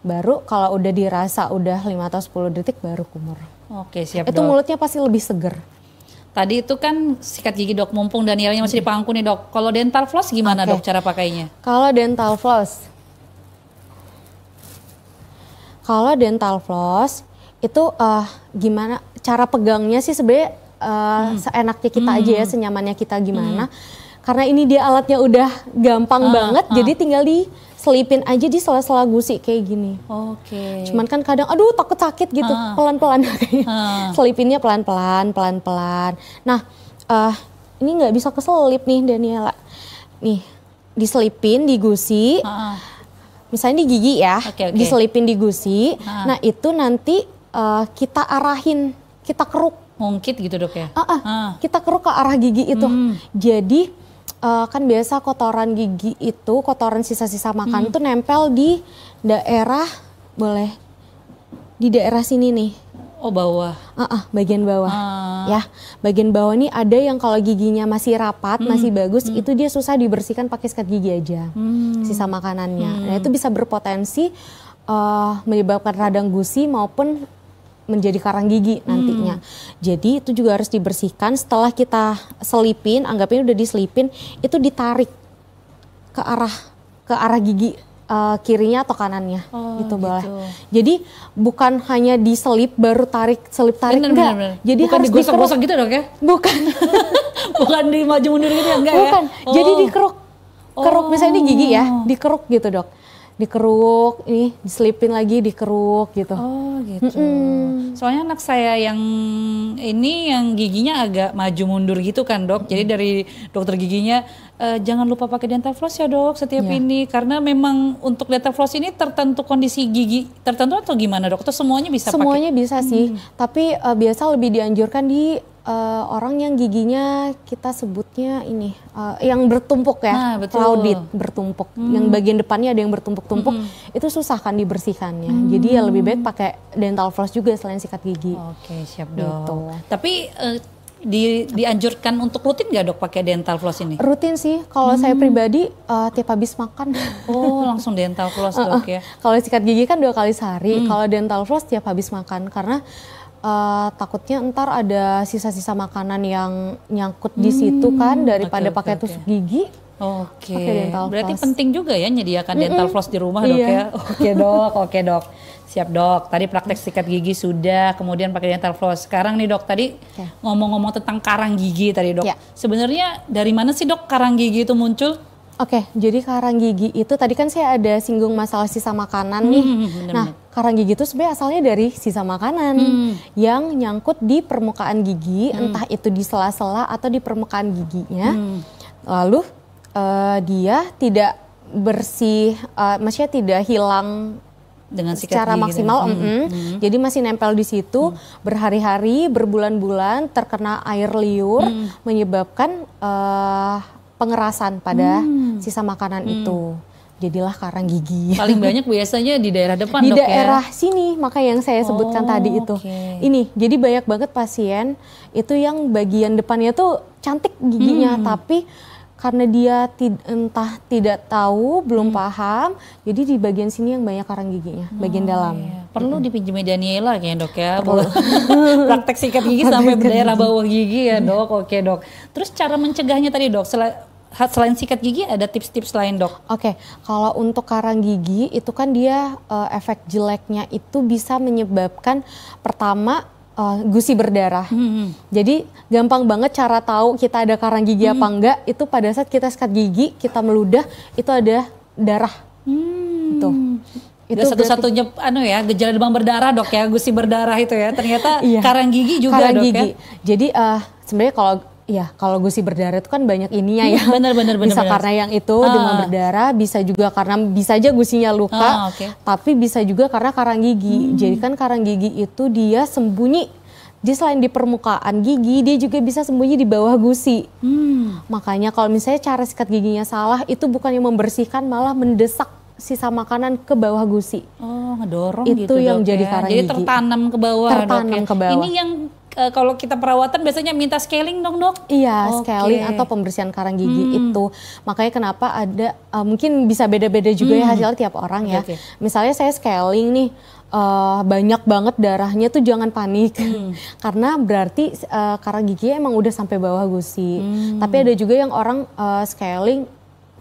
Baru kalau udah dirasa udah 5 atau 10 detik baru kumur. Oke, siap itu dok. mulutnya pasti lebih seger. Tadi itu kan sikat gigi dok, mumpung Danielanya masih di pangku nih dok. Kalau dental floss gimana dok cara pakainya? Kalau dental floss itu gimana cara pegangnya sih sebenarnya seenaknya kita aja ya, senyamannya kita gimana. Karena ini dia alatnya udah gampang banget, jadi tinggal diselipin aja di sela-sela gusi kayak gini. Cuman kan kadang aduh takut sakit gitu, pelan-pelan. Selipinnya pelan-pelan. Nah ini nggak bisa keselip nih Daniela. Nih diselipin di gusi, misalnya di gigi ya, diselipin di gusi. Nah itu nanti kita arahin, kita keruk. Ngungkit gitu dok ya? Kita keruk ke arah gigi itu. Jadi kan biasa kotoran gigi itu, kotoran sisa-sisa makan itu nempel di daerah, di daerah sini nih. Oh bawah? Bagian bawah. Ya, bagian bawah ini ada yang kalau giginya masih rapat, masih bagus, itu dia susah dibersihkan pakai sikat gigi aja. Sisa makanannya. Nah itu bisa berpotensi menyebabkan radang gusi maupun menjadi karang gigi nantinya. Jadi itu juga harus dibersihkan. Setelah kita selipin, anggapnya udah diselipin, itu ditarik ke arah gigi kirinya atau kanannya, gitu boleh. Jadi bukan hanya diselip baru selip tarik enggak. Bener. Jadi bukan harus digosok-gosok gitu dok ya? Bukan. Bukan di maju mundur gitu ya enggak bukan. Ya? Jadi dikeruk Keruk, misalnya di gigi ya, dikeruk gitu dok. Dikeruk, ini diselipin lagi, dikeruk gitu. Oh gitu. Soalnya anak saya yang ini yang giginya agak maju mundur gitu kan dok. Jadi dari dokter giginya jangan lupa pakai dental floss ya dok setiap ini. Karena memang untuk dental floss ini tertentu kondisi gigi tertentu atau gimana dok? Atau semuanya bisa pakai? Semuanya bisa sih, tapi biasa lebih dianjurkan di orang yang giginya kita sebutnya ini yang bertumpuk ya, clouded, bertumpuk. Yang bagian depannya ada yang bertumpuk-tumpuk, itu susah kan dibersihkannya. Jadi ya lebih baik pakai dental floss juga selain sikat gigi. Oke, siap dok. Gitu. Tapi dianjurkan untuk rutin nggak dok pakai dental floss ini? Rutin sih, kalau saya pribadi tiap habis makan. Oh langsung dental floss dok ya? Kalau sikat gigi kan 2 kali sehari, kalau dental floss tiap habis makan karena takutnya ntar ada sisa-sisa makanan yang nyangkut di situ kan daripada pakai tusuk gigi. Oke, berarti penting juga ya nyediakan dental floss di rumah dok ya. Oke dok. Siap dok, tadi praktek sikat gigi sudah, kemudian pakai dental floss. Sekarang nih dok, tadi ngomong-ngomong tentang karang gigi tadi dok. Sebenarnya dari mana sih dok karang gigi itu muncul? Oke, jadi karang gigi itu tadi kan saya ada singgung masalah sisa makanan nih. Nah, karang gigi itu sebenarnya asalnya dari sisa makanan yang nyangkut di permukaan gigi, entah itu di sela-sela atau di permukaan giginya. Lalu dia tidak bersih, maksudnya tidak hilang dengan secara maksimal, jadi masih nempel di situ berhari-hari, berbulan-bulan, terkena air liur, menyebabkan pengerasan pada sisa makanan itu. Jadilah karang gigi. Paling banyak biasanya di daerah depan di dok ya? Di daerah sini, maka yang saya sebutkan tadi itu. Ini, jadi banyak banget pasien itu yang bagian depannya tuh cantik giginya, tapi karena dia entah tidak tahu, belum paham, jadi di bagian sini yang banyak karang giginya, bagian dalam. Perlu dipinjemin Daniela kayaknya dok ya, praktek sikat gigi sampai daerah bawah gigi ya dok. Oke dok. Terus cara mencegahnya tadi dok, selain sikat gigi ada tips-tips lain dok? Oke, kalau untuk karang gigi itu kan dia efek jeleknya itu bisa menyebabkan pertama gusi berdarah. Jadi gampang banget cara tahu kita ada karang gigi apa enggak, itu pada saat kita sikat gigi, kita meludah, itu ada darah. Itu satu-satunya gejala demam berdarah dok ya, gusi berdarah itu ya, ternyata karang gigi juga karang dok gigi. Ya. Jadi sebenarnya kalau gusi berdarah itu kan banyak ininya ya. Benar. Bisa karena yang itu demam berdarah, bisa juga karena bisa aja gusinya luka, tapi bisa juga karena karang gigi. Jadi kan karang gigi itu dia sembunyi, dia selain di permukaan gigi, dia juga bisa sembunyi di bawah gusi. Makanya kalau misalnya cara sikat giginya salah, itu bukan yang membersihkan, malah mendesak sisa makanan ke bawah gusi. Ngedorong itu gitu yang dok jadi ya. karang Jadi gigi. tertanam ke bawah dok ya. Ke bawah. Ini yang kalau kita perawatan biasanya minta scaling dong dok? Iya, scaling atau pembersihan karang gigi itu. Makanya kenapa ada, mungkin bisa beda-beda juga ya hasilnya tiap orang ya. Misalnya saya scaling nih, banyak banget darahnya tuh jangan panik. Karena berarti karang gigi emang udah sampai bawah gusi. Tapi ada juga yang orang scaling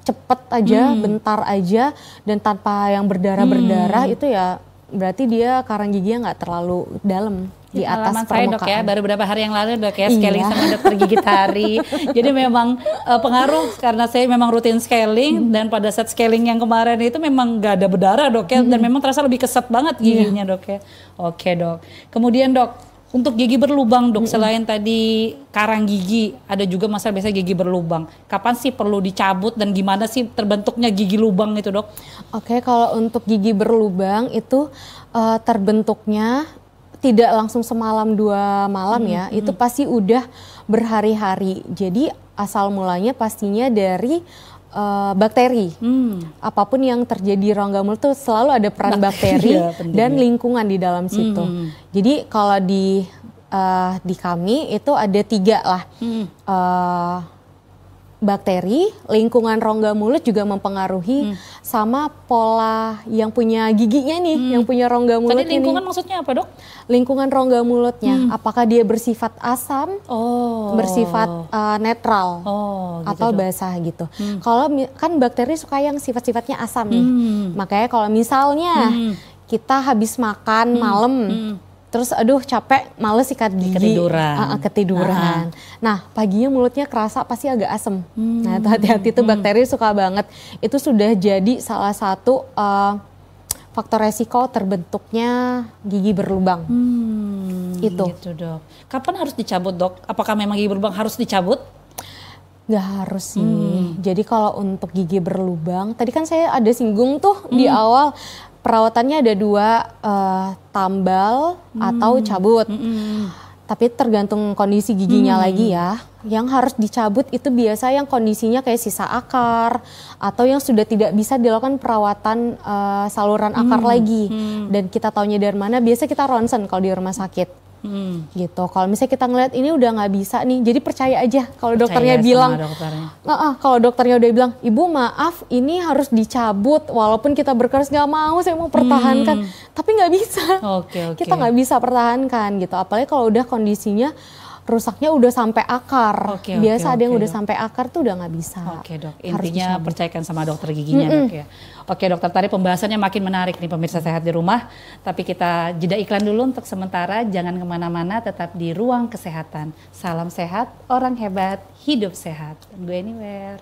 cepet aja, bentar aja, dan tanpa yang berdarah-berdarah, itu ya berarti dia karang giginya nggak terlalu dalam di atas permukaan. Saya dok ya, baru beberapa hari yang lalu dok ya, scaling sama dokter gigi Tari. Jadi memang pengaruh karena saya memang rutin scaling, dan pada saat scaling yang kemarin itu memang nggak ada berdarah dok ya, dan memang terasa lebih kesat banget giginya dok ya. Oke dok. Kemudian dok, untuk gigi berlubang dok, selain tadi karang gigi, ada juga masalah biasanya gigi berlubang. Kapan sih perlu dicabut dan gimana sih terbentuknya gigi lubang itu dok? Oke, kalau untuk gigi berlubang itu terbentuknya tidak langsung semalam 2 malam ya, itu pasti udah berhari-hari. Jadi asal mulanya pastinya dari bakteri. Apapun yang terjadi rongga mulut tuh selalu ada peran bakteri dan lingkungan di dalam situ. Jadi kalau di kami itu ada 3 lah. Bakteri, lingkungan rongga mulut juga mempengaruhi, sama pola yang punya giginya nih, yang punya rongga mulut ini. Tadi lingkungan maksudnya apa dok? Lingkungan rongga mulutnya, apakah dia bersifat asam, bersifat netral, gitu atau dok, basah gitu. Kalau kan bakteri suka yang sifat-sifatnya asam nih, makanya kalau misalnya kita habis makan malam, terus aduh capek, males sikat gigi, ketiduran. Nah paginya mulutnya kerasa pasti agak asem. Nah itu hati-hati tuh bakteri suka banget. Itu sudah jadi salah satu faktor resiko terbentuknya gigi berlubang. Itu. Gitu dok. Kapan harus dicabut dok? Apakah memang gigi berlubang harus dicabut? Gak harus sih. Jadi kalau untuk gigi berlubang, tadi kan saya ada singgung tuh di awal, perawatannya ada 2, tambal atau cabut. Tapi tergantung kondisi giginya lagi ya. Yang harus dicabut itu biasa yang kondisinya kayak sisa akar atau yang sudah tidak bisa dilakukan perawatan saluran akar lagi. Dan kita taunya dari mana? Biasa kita ronsen kalau di rumah sakit. Gitu. Kalau misalnya kita ngeliat ini udah nggak bisa nih, jadi percaya aja kalau dokternya bilang. Kalau dokternya udah bilang, ibu maaf ini harus dicabut, walaupun kita berkeras nggak mau, saya mau pertahankan, tapi nggak bisa. Kita nggak bisa pertahankan gitu. Apalagi kalau udah kondisinya rusaknya udah sampai akar. Biasa ada yang udah sampai akar tuh udah nggak bisa. Oke dok, intinya percayakan sama dokter giginya dok ya. Oke dokter, tadi pembahasannya makin menarik nih pemirsa sehat di rumah. Tapi kita jeda iklan dulu untuk sementara, jangan kemana-mana, tetap di Ruang Kesehatan. Salam sehat, orang hebat, hidup sehat. Don't go anywhere.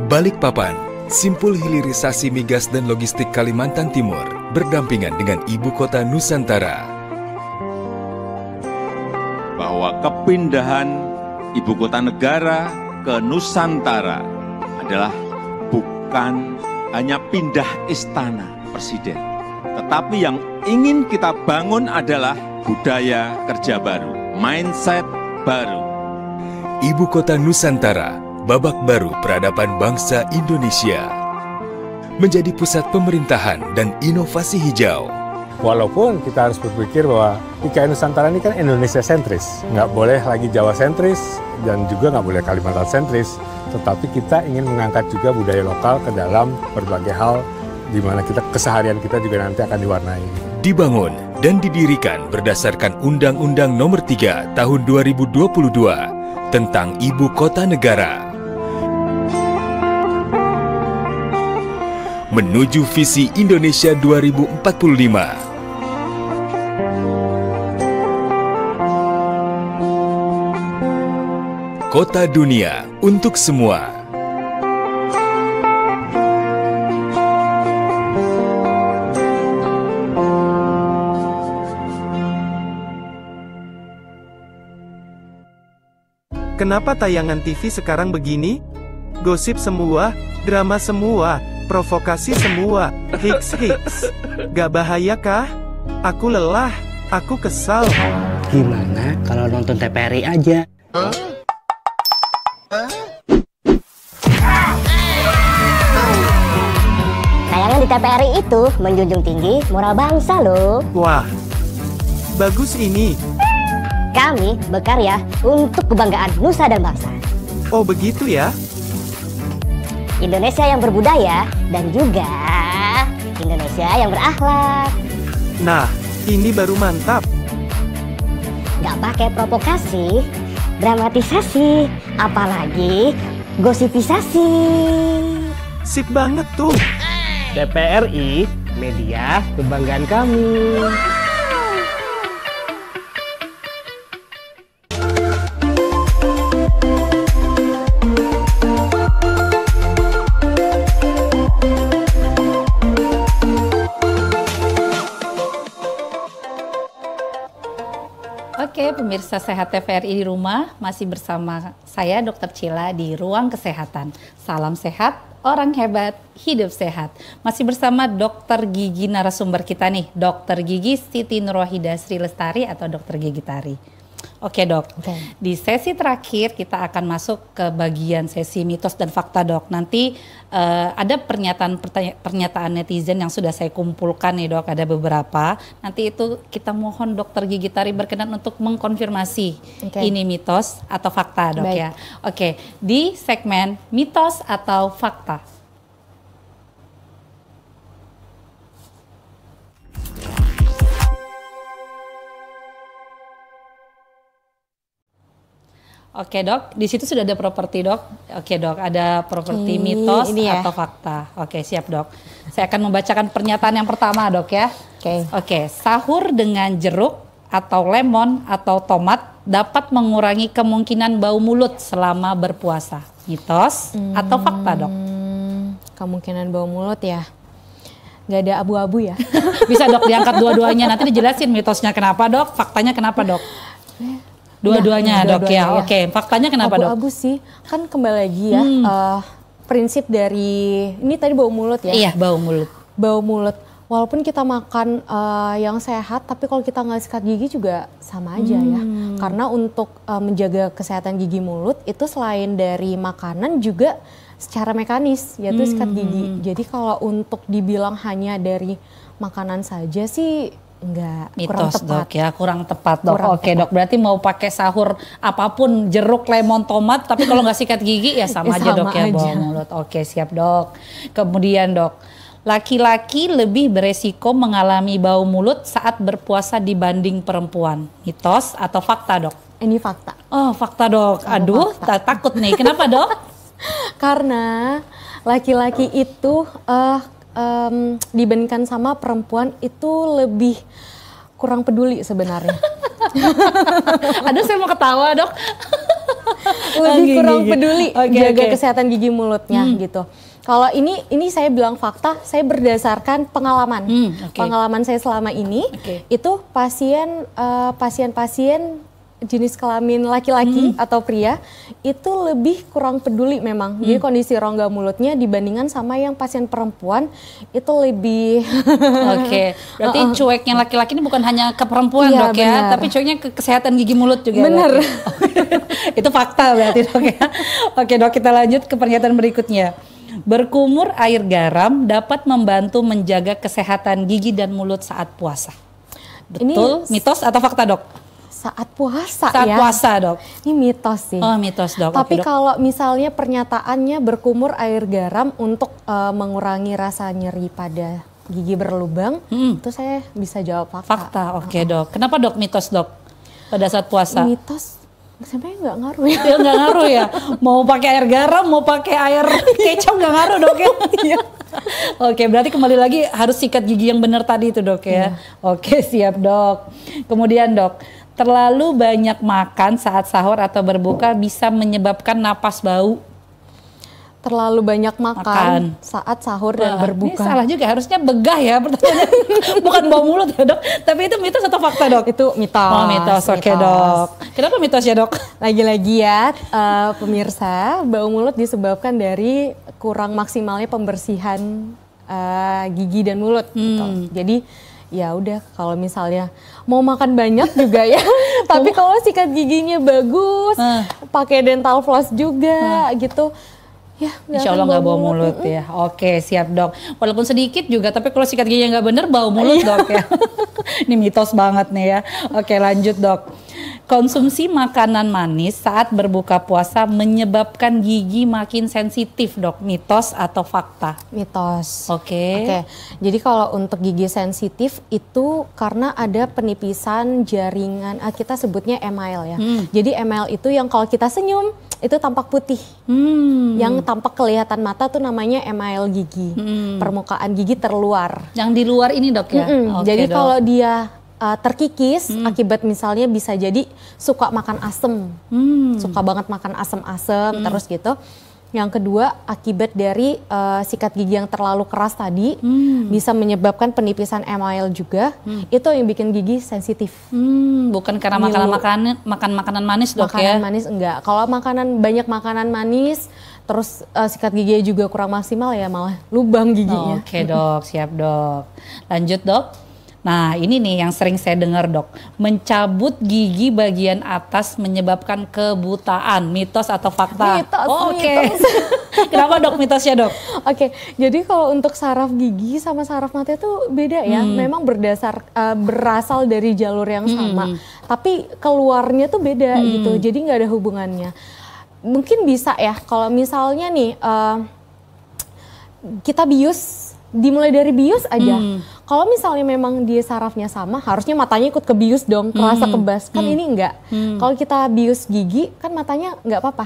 Balikpapan, simpul hilirisasi migas dan logistik Kalimantan Timur, berdampingan dengan Ibu Kota Nusantara. Bahwa kepindahan Ibu Kota Negara ke Nusantara adalah bukan hanya pindah istana presiden, tetapi yang ingin kita bangun adalah budaya kerja baru, mindset baru. Ibu Kota Nusantara, babak baru peradaban bangsa Indonesia. Menjadi pusat pemerintahan dan inovasi hijau. Walaupun kita harus berpikir bahwa IKN Nusantara ini kan Indonesia sentris. Nggak boleh lagi Jawa sentris dan juga nggak boleh Kalimantan sentris. Tetapi kita ingin mengangkat juga budaya lokal ke dalam berbagai hal di mana keseharian kita juga nanti akan diwarnai. Dibangun dan didirikan berdasarkan Undang-Undang Nomor 3 Tahun 2022 tentang Ibu Kota Negara. Menuju visi Indonesia 2045. Kota dunia untuk semua. Kenapa tayangan TV sekarang begini? Gosip semua, drama semua, provokasi semua, hiks. Gak bahaya kah? Aku lelah, aku kesal. Gimana kalau nonton TVRI aja? Tayangan di TVRI itu menjunjung tinggi moral bangsa loh. Wah, bagus ini. Kami berkarya untuk kebanggaan nusa dan bangsa. Oh begitu ya? Indonesia yang berbudaya dan juga Indonesia yang berakhlak. Nah, ini baru mantap. Gak pakai provokasi, dramatisasi, apalagi gosipisasi. Sip banget tuh. TVRI, media kebanggaan kami. Oke, pemirsa sehat TVRI di rumah, masih bersama saya Dr. Cila di Ruang Kesehatan. Salam sehat, orang hebat, hidup sehat. Masih bersama dokter gigi narasumber kita nih, Dokter Gigi Siti Nurwahida Sri Lestari atau Dokter Gigi Tari. Oke dok, di sesi terakhir kita akan masuk ke bagian sesi mitos dan fakta dok. Nanti ada pernyataan netizen yang sudah saya kumpulkan nih dok, ada beberapa. Nanti itu kita mohon Dokter Gigi Tari berkenan untuk mengkonfirmasi ini mitos atau fakta dok. Baik. Ya. Oke, di segmen mitos atau fakta. Oke dok, di situ sudah ada properti dok. Oke dok, ada properti mitos atau fakta. Oke siap dok. Saya akan membacakan pernyataan yang pertama dok ya. Oke, sahur dengan jeruk atau lemon atau tomat dapat mengurangi kemungkinan bau mulut selama berpuasa. Mitos atau fakta dok? Kemungkinan bau mulut ya. Nggak ada abu-abu ya. Bisa dok diangkat dua-duanya, nanti dijelasin mitosnya kenapa dok, faktanya kenapa dok? Dua-duanya dok ya. Oke, faktanya kenapa dok? Abu-abu sih, kan kembali lagi ya prinsip dari ini tadi bau mulut ya. Iya, bau mulut. Bau mulut. Walaupun kita makan yang sehat, tapi kalau kita nggak sikat gigi juga sama aja ya. Karena untuk menjaga kesehatan gigi mulut itu selain dari makanan juga secara mekanis yaitu sikat gigi. Jadi kalau untuk dibilang hanya dari makanan saja sih enggak, kurang tepat. Dok ya, kurang tepat dok. Oke dok, berarti mau pakai sahur apapun, jeruk, lemon, tomat, tapi kalau nggak sikat gigi ya sama aja dok ya, bau mulut. Oke siap dok. Kemudian dok, laki-laki lebih beresiko mengalami bau mulut saat berpuasa dibanding perempuan. Mitos atau fakta dok? Ini fakta. Oh fakta dok. Aduh takut nih, kenapa dok? Karena laki-laki itu dibandingkan sama perempuan itu lebih kurang peduli sebenarnya. Aduh saya mau ketawa dok. Lebih kurang peduli jaga kesehatan gigi mulutnya gitu. Kalau ini saya bilang fakta, saya berdasarkan pengalaman. Pengalaman saya selama ini itu pasien-pasien jenis kelamin laki-laki atau pria itu lebih kurang peduli memang. Jadi kondisi rongga mulutnya dibandingkan sama yang pasien perempuan itu lebih berarti cueknya laki-laki ini bukan hanya ke perempuan dok ya, tapi cueknya ke kesehatan gigi mulut juga. Bener. Itu fakta berarti dok ya. Oke dok, kita lanjut ke pernyataan berikutnya. Berkumur air garam dapat membantu menjaga kesehatan gigi dan mulut saat puasa. Betul, mitos atau fakta dok? Saat puasa saat puasa dok. Ini mitos sih. Oh mitos dok. Tapi kalau misalnya pernyataannya berkumur air garam untuk mengurangi rasa nyeri pada gigi berlubang, itu saya bisa jawab fakta. Fakta, oke dok. Kenapa dok mitos dok pada saat puasa? Mitos sebenarnya nggak ngaruh ya. Ya nggak ngaruh ya. Mau pakai air garam, mau pakai air kecap nggak ngaruh dok ya. Oke, berarti kembali lagi harus sikat gigi yang benar tadi itu dok ya. Oke siap dok. Kemudian dok, terlalu banyak makan saat sahur atau berbuka bisa menyebabkan napas bau. Terlalu banyak makan saat sahur dan berbuka. Ini salah juga, harusnya begah ya pertanyaannya. Bukan bau mulut ya dok. Tapi itu mitos atau fakta dok? Itu mitos. Oh mitos, oke dok. Kenapa mitos ya dok? Lagi-lagi ya pemirsa, bau mulut disebabkan dari kurang maksimalnya pembersihan gigi dan mulut. Gitu. Jadi ya udah kalau misalnya mau makan banyak juga ya, tapi kalau sikat giginya bagus, pakai dental floss juga gitu, ya insya Allah nggak bau mulut ya. Oke siap dok. Walaupun sedikit juga, tapi kalau sikat giginya nggak bener bau mulut dok ya. Ini mitos banget nih ya. Oke lanjut dok. Konsumsi makanan manis saat berbuka puasa menyebabkan gigi makin sensitif dok. Mitos atau fakta? Mitos. Oke. Jadi kalau untuk gigi sensitif itu karena ada penipisan jaringan, kita sebutnya email ya. Jadi email itu yang kalau kita senyum itu tampak putih. Yang tampak kelihatan mata tuh namanya email gigi. Permukaan gigi terluar. Yang di luar ini dok ya? Jadi kalau dia terkikis akibat misalnya bisa jadi suka makan asem, suka banget makan asem-asem terus gitu. Yang kedua akibat dari sikat gigi yang terlalu keras tadi bisa menyebabkan penipisan email juga. Itu yang bikin gigi sensitif. Bukan karena makan makanan manis dok ya? Makanan manis enggak. Kalau banyak makanan manis terus sikat giginya juga kurang maksimal ya malah lubang giginya. Oke dok, siap dok. Lanjut dok. Nah ini nih yang sering saya dengar dok, mencabut gigi bagian atas menyebabkan kebutaan. Mitos atau fakta? Mitos. Mitos. Kenapa dok mitosnya dok? Oke, jadi kalau untuk saraf gigi sama saraf mata itu beda ya. Memang berasal dari jalur yang sama, tapi keluarnya tuh beda gitu. Jadi nggak ada hubungannya. Mungkin bisa ya kalau misalnya nih kita bius dimulai dari bius aja. Kalau misalnya memang dia sarafnya sama, harusnya matanya ikut ke bius dong, kerasa kebas. Kan ini enggak. Kalau kita bius gigi, kan matanya enggak apa-apa.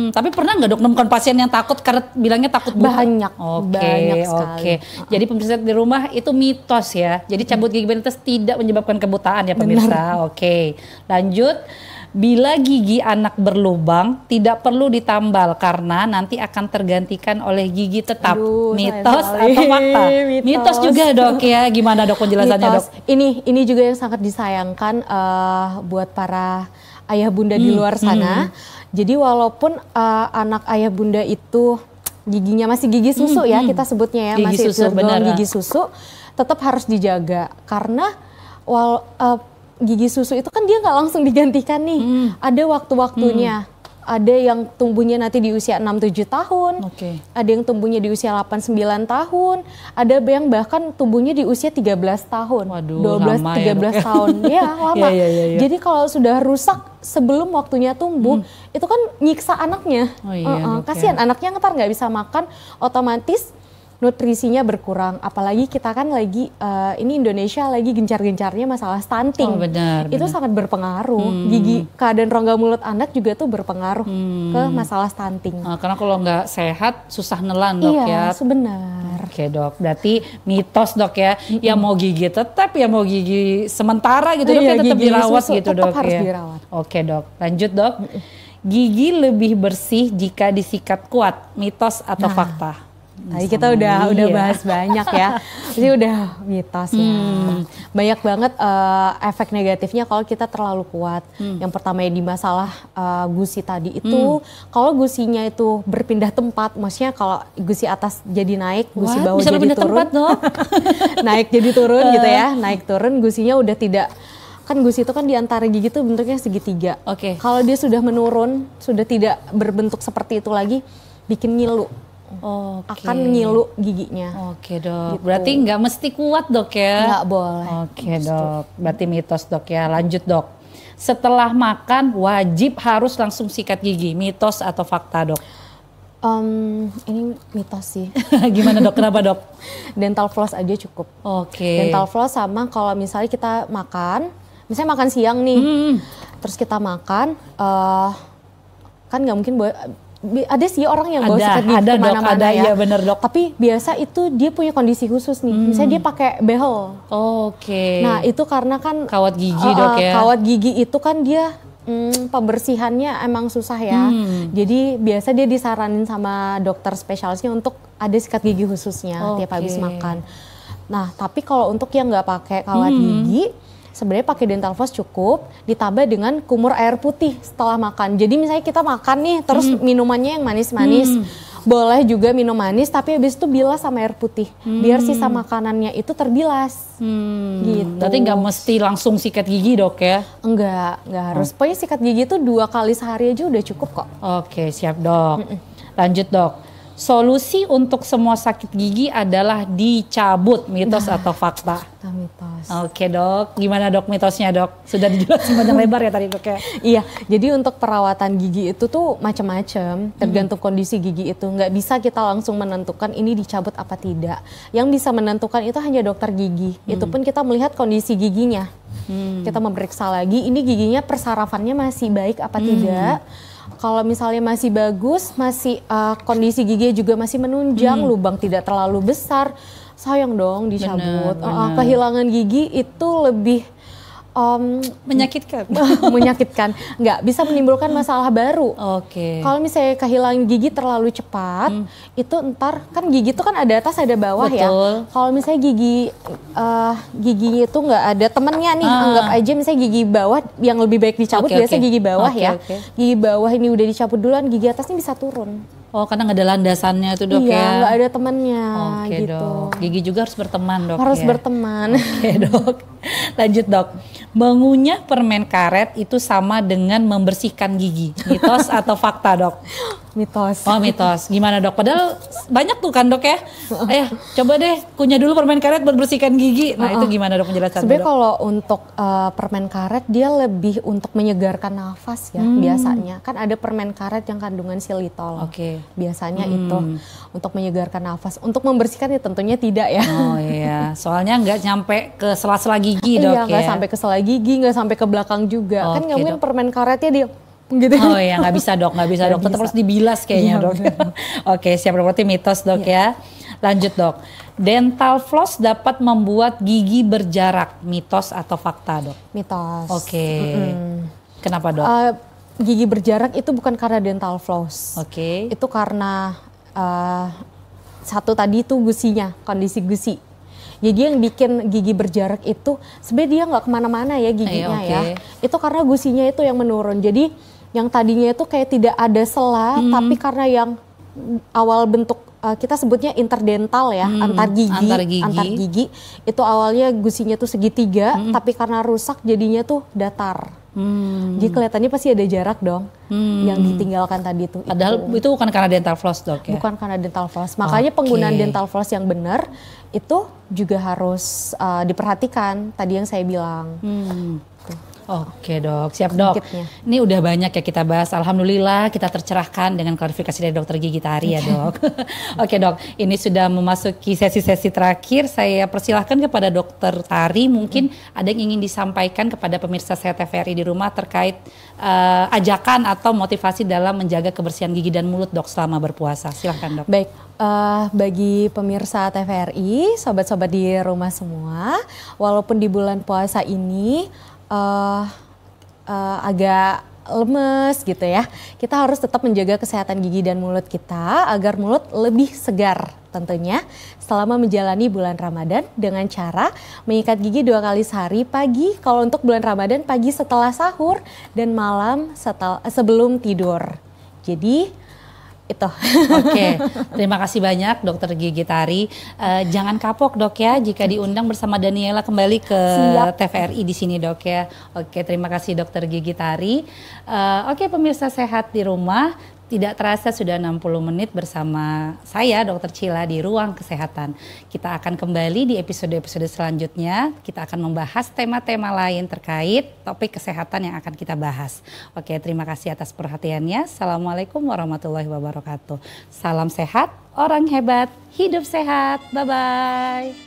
Tapi pernah nggak dok nemukan pasien yang takut karena bilangnya takut buta? Banyak, banyak sekali. Jadi pemirsa di rumah itu mitos ya. Jadi cabut gigi netes tidak menyebabkan kebutaan ya pemirsa. Oke, lanjut. Bila gigi anak berlubang tidak perlu ditambal karena nanti akan tergantikan oleh gigi tetap. Mitos atau fakta? Mitos juga dok ya. Gimana dok penjelasannya dok? Ini juga yang sangat disayangkan buat para ayah bunda di luar sana. Jadi walaupun anak ayah bunda itu giginya masih gigi susu ya kita sebutnya ya, gigi masih susu, gigi susu, tetap harus dijaga karena gigi susu itu kan dia nggak langsung digantikan nih, ada waktu-waktunya. Ada yang tumbuhnya nanti di usia 6-7 tahun, ada yang tumbuhnya di usia 8-9 tahun, ada yang bahkan tumbuhnya di usia 13 tahun, 12-13 tahun, ya lama. Jadi kalau sudah rusak sebelum waktunya tumbuh, itu kan nyiksa anaknya. Kasihan anaknya ntar nggak bisa makan, otomatis nutrisinya berkurang. Apalagi kita kan lagi ini Indonesia lagi gencar-gencarnya masalah stunting. Itu sangat berpengaruh. Gigi, keadaan rongga mulut anak juga tuh berpengaruh ke masalah stunting. Karena kalau nggak sehat susah nelan dok ya. Iya sebenar. Oke dok, berarti mitos dok ya. Ya mau gigi tetap ya mau gigi sementara gitu dok ya tetap dirawat gitu dok harus ya. dirawat. Oke dok, lanjut dok. Gigi lebih bersih jika disikat kuat, mitos atau fakta? Tadi kita udah bahas banyak ya, ini udah mitos ya. Banyak banget efek negatifnya kalau kita terlalu kuat. Yang pertama ya di masalah gusi tadi itu, kalau gusinya itu berpindah tempat, maksudnya kalau gusi atas jadi naik, gusi bawah bisa jadi turun, tempat, no? naik jadi turun gitu ya, naik turun gusinya udah tidak. Kan gusi itu kan di antara gigi tuh bentuknya segitiga. Kalau dia sudah menurun, sudah tidak berbentuk seperti itu lagi, bikin ngilu. Akan ngilu giginya. Oke dok, gitu. Berarti nggak mesti kuat dok ya? Nggak boleh. Oke dok, berarti mitos dok ya. Lanjut dok, setelah makan wajib harus langsung sikat gigi, mitos atau fakta dok? Ini mitos sih. Gimana dok, kenapa dok? Dental floss aja cukup. Dental floss sama kalau misalnya kita makan, misalnya makan siang nih, terus kita makan, kan nggak mungkin ada sih orang yang bawa sikat gigi kemana-mana ya. Bener dok. Tapi biasa itu dia punya kondisi khusus nih. Misalnya dia pakai behel. Nah itu karena kan kawat gigi dok ya. Kawat gigi itu kan dia pembersihannya emang susah ya. Jadi biasa dia disaranin sama dokter spesialisnya untuk ada sikat gigi khususnya tiap habis makan. Nah tapi kalau untuk yang nggak pakai kawat gigi, sebenarnya pakai dental floss cukup, ditambah dengan kumur air putih setelah makan. Jadi misalnya kita makan nih, terus minumannya yang manis-manis, boleh juga minum manis, tapi habis itu bilas sama air putih, biar sisa makanannya itu terbilas. Gitu. Berarti nggak mesti langsung sikat gigi dok ya? Enggak harus. Pokoknya sikat gigi itu 2 kali sehari aja udah cukup kok. Oke, siap dok. Lanjut dok. Solusi untuk semua sakit gigi adalah dicabut, mitos atau fakta? Mitos. Oke dok, gimana dok mitosnya dok? Sudah dijelasin panjang lebar ya tadi dok ya? Iya, jadi untuk perawatan gigi itu tuh macam-macam, tergantung kondisi gigi itu. Nggak bisa kita langsung menentukan ini dicabut apa tidak. Yang bisa menentukan itu hanya dokter gigi. Itu pun kita melihat kondisi giginya. Kita memeriksa lagi, ini giginya persarafannya masih baik apa tidak. Kalau misalnya masih bagus, masih kondisi gigi juga masih menunjang, lubang tidak terlalu besar, sayang dong dicabut. Kehilangan gigi itu lebih menyakitkan. Menyakitkan, nggak bisa menimbulkan masalah baru. Kalau misalnya kehilangan gigi terlalu cepat, itu ntar kan gigi itu kan ada atas ada bawah ya. Kalau misalnya giginya itu nggak ada temennya nih, anggap aja misalnya gigi bawah yang lebih baik dicabut, biasa gigi bawah ya. Gigi bawah ini udah dicabut duluan, gigi atasnya bisa turun. Karena nggak ada landasannya tuh dok ya? Iya, nggak ada temannya gitu. Dok. Gigi juga harus berteman dok harus berteman. Dok. Lanjut dok. Mengunyah permen karet itu sama dengan membersihkan gigi. Mitos atau fakta dok? Mitos. Oh mitos, gimana dok? Padahal banyak tuh kan dok ya. Ayo coba deh kunyah dulu permen karet buat bersihkan gigi. Nah itu gimana dok penjelasannya? Sebenarnya kalau untuk permen karet dia lebih untuk menyegarkan nafas ya biasanya. Kan ada permen karet yang kandungan xylitol. Biasanya itu untuk menyegarkan nafas. Untuk membersihkan ya tentunya tidak ya. Oh iya, soalnya nggak nyampe ke sela-sela gigi dok ya. Iya nggak sampai ke sela gigi, nggak sampai ke belakang juga. Kan nggak mungkin permen karetnya dia gitu. Oh iya nggak bisa dok, tetap harus dibilas kayaknya dok. Oke siap dok, berarti mitos dok ya. Lanjut dok, dental floss dapat membuat gigi berjarak, mitos atau fakta dok? Mitos. Kenapa dok? Gigi berjarak itu bukan karena dental floss. Itu karena satu tadi itu gusinya, kondisi gusi. Jadi yang bikin gigi berjarak itu sebenarnya dia nggak kemana-mana ya giginya ya. Itu karena gusinya itu yang menurun. Jadi yang tadinya itu kayak tidak ada sela, tapi karena yang awal bentuk kita sebutnya interdental ya, antar gigi itu awalnya gusinya tuh segitiga, tapi karena rusak jadinya tuh datar. Jadi kelihatannya pasti ada jarak dong yang ditinggalkan tadi tuh. Padahal itu bukan karena dental floss dok ya? Bukan karena dental floss, makanya penggunaan dental floss yang benar itu juga harus diperhatikan tadi yang saya bilang. Oke dok, siap dok. Ini udah banyak ya kita bahas. Alhamdulillah kita tercerahkan dengan klarifikasi dari dokter gigi Tari ya dok. Oke dok, ini sudah memasuki sesi-sesi terakhir. Saya persilahkan kepada dokter Tari. Mungkin ada yang ingin disampaikan kepada pemirsa Sehat TVRI di rumah terkait ajakan atau motivasi dalam menjaga kebersihan gigi dan mulut dok selama berpuasa. Silahkan dok. Baik. Bagi pemirsa TVRI, sobat-sobat di rumah semua, walaupun di bulan puasa ini agak lemes gitu ya, kita harus tetap menjaga kesehatan gigi dan mulut kita agar mulut lebih segar tentunya selama menjalani bulan Ramadan dengan cara menyikat gigi 2 kali sehari, pagi kalau untuk bulan Ramadan pagi setelah sahur dan malam sebelum tidur. Jadi itu. Oke, terima kasih banyak dokter gigi Tari. Jangan kapok dok ya jika diundang bersama Daniela kembali ke TVRI di sini dok ya. Oke, terima kasih dokter gigi Tari. Oke pemirsa sehat di rumah, tidak terasa sudah 60 menit bersama saya Dr. Cila di Ruang Kesehatan. Kita akan kembali di episode-episode selanjutnya. Kita akan membahas tema-tema lain terkait topik kesehatan yang akan kita bahas. Oke, terima kasih atas perhatiannya. Assalamualaikum warahmatullahi wabarakatuh. Salam sehat, orang hebat, hidup sehat. Bye-bye.